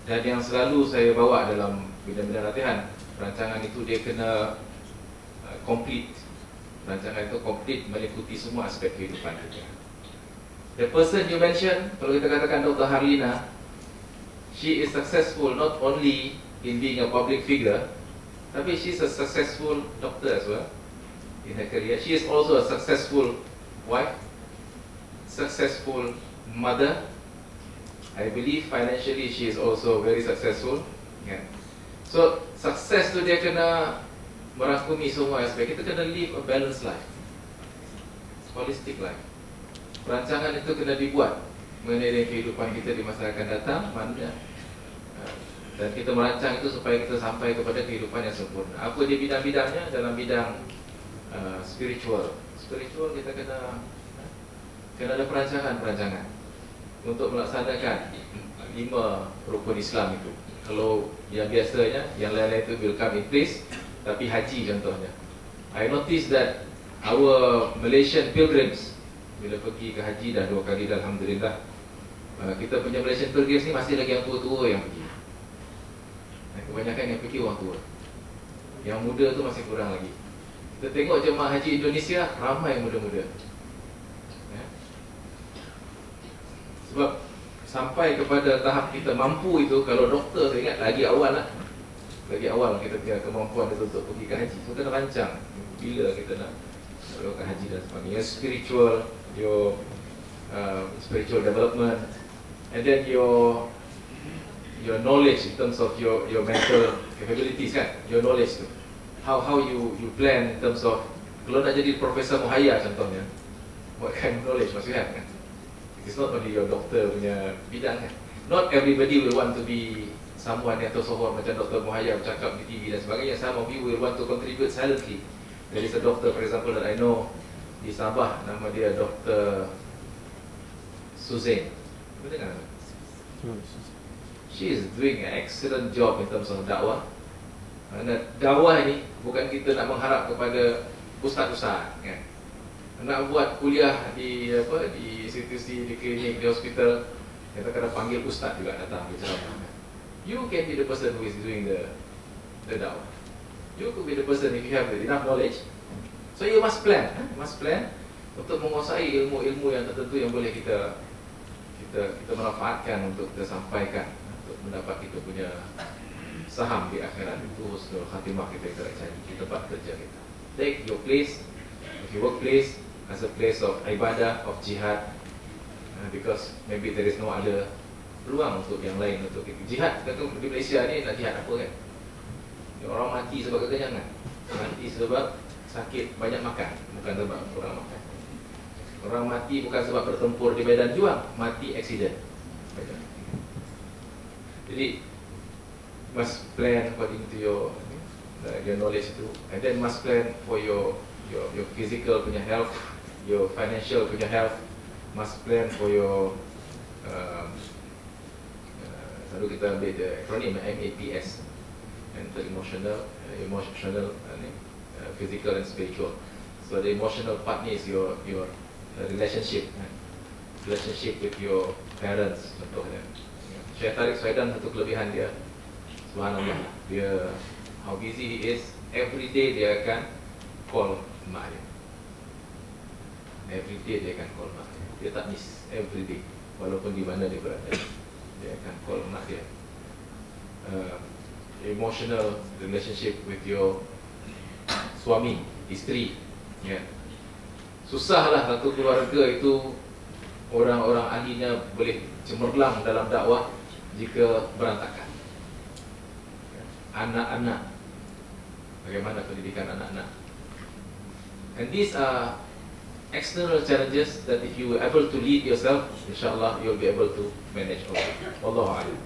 Dan yang selalu saya bawa dalam bidang-bidang latihan, perancangan itu dia kena complete. Rancangan itu komplit meliputi semua aspek kehidupan kita. The person you mentioned, kalau kita katakan Dr. Harlina, she is successful not only in being a public figure, tapi she is a successful doctor as well in her career. She is also a successful wife, successful mother. I believe financially she is also very successful. Yeah. So success tu dia kena merangkumi semua aspek. Kita kena live a balanced life, holistic life. Perancangan itu kena dibuat mengenai dengan kehidupan kita di masa akan datang, mana dan kita merancang itu supaya kita sampai kepada kehidupan yang sempurna. Apa dia bidang-bidangnya? Dalam bidang spiritual kita kena ada perancangan untuk melaksanakan 5 rukun Islam itu. Kalau yang biasanya, yang lain-lain itu will come in place. Tapi haji contohnya, I notice that our Malaysian pilgrims bila pergi ke haji dah 2 kali dah, alhamdulillah. Kita punya Malaysian pilgrims ni masih lagi yang tua-tua yang pergi. Kebanyakan yang pergi orang tua. Yang muda tu masih kurang lagi. Kita tengok jemaah haji Indonesia ramai yang muda-muda. Ya? Sebab sampai kepada tahap kita mampu itu, kalau doktor saya ingat lagi awal lah. Lagi awal kita punya kemampuan itu untuk pergi ke haji. So kena rancang bila kita nak ke haji dan sebagainya. Your spiritual development, and then your knowledge in terms of your mental capabilities kan, your knowledge tu. How you plan in terms of, kalau nak jadi Profesor Muhayya contohnya, what kind of knowledge must you have kan? It's not only your doctor punya bidang kan. Not everybody will want to be someone yang tersohor macam Dr. Muhayya bercakap di TV dan sebagainya. Some of you will want to contribute silently. There is a doctor, for example, that I know di Sabah, nama dia Dr. Suzanne. Apa dengar? She is doing an excellent job in terms of dakwah. Kerana dakwah ni bukan kita nak mengharap kepada ustaz-ustaz kan. Nak buat kuliah di institusi, di klinik, di hospital, kita kena panggil ustaz juga datang berceramah. You can be the person who is doing the dakwah. You could be the person if you have enough knowledge. So you must plan, untuk menguasai ilmu-ilmu yang tertentu yang boleh kita manfaatkan untuk kita sampaikan, untuk mendapat kita punya saham di akhirat. Itu husnul khatimah kita cari di tempat kerja kita. Take your place, if your workplace, as a place of ibadah, of jihad, because maybe there is no other peluang untuk yang lain untuk jihad. Kata di Malaysia ni nak jihad apa kan? Orang mati sebab kekenyangan, mati sebab sakit banyak makan, bukan sebab orang makan. Orang mati bukan sebab bertempur di medan juang, mati accident. Jadi must plan according to your knowledge itu, and then must plan for your physical punya health, your financial punya health. Must plan for your selalu kita ambil the acronym MAPS, mental, emotional, physical and spiritual. So the emotional part ni is your relationship with your parents contohnya. Syekh Tariq Suhaidan satu kelebihan dia, subhanallah, dia how busy he is, every day dia akan call mak dia. Every day dia akan call mak dia. Dia tak miss, every day, walaupun di mana dia berada, dia akan call mak dia. Emotional relationship with your suami, isteri, ya. Susahlah satu keluarga itu orang-orang ahlinya boleh cemerlang dalam dakwah jika berantakan. Anak-anak, bagaimana pendidikan anak-anak? And these are external challenges that if you are able to lead yourself, insyaAllah you'll be able to manage all. Wallahu a'lam.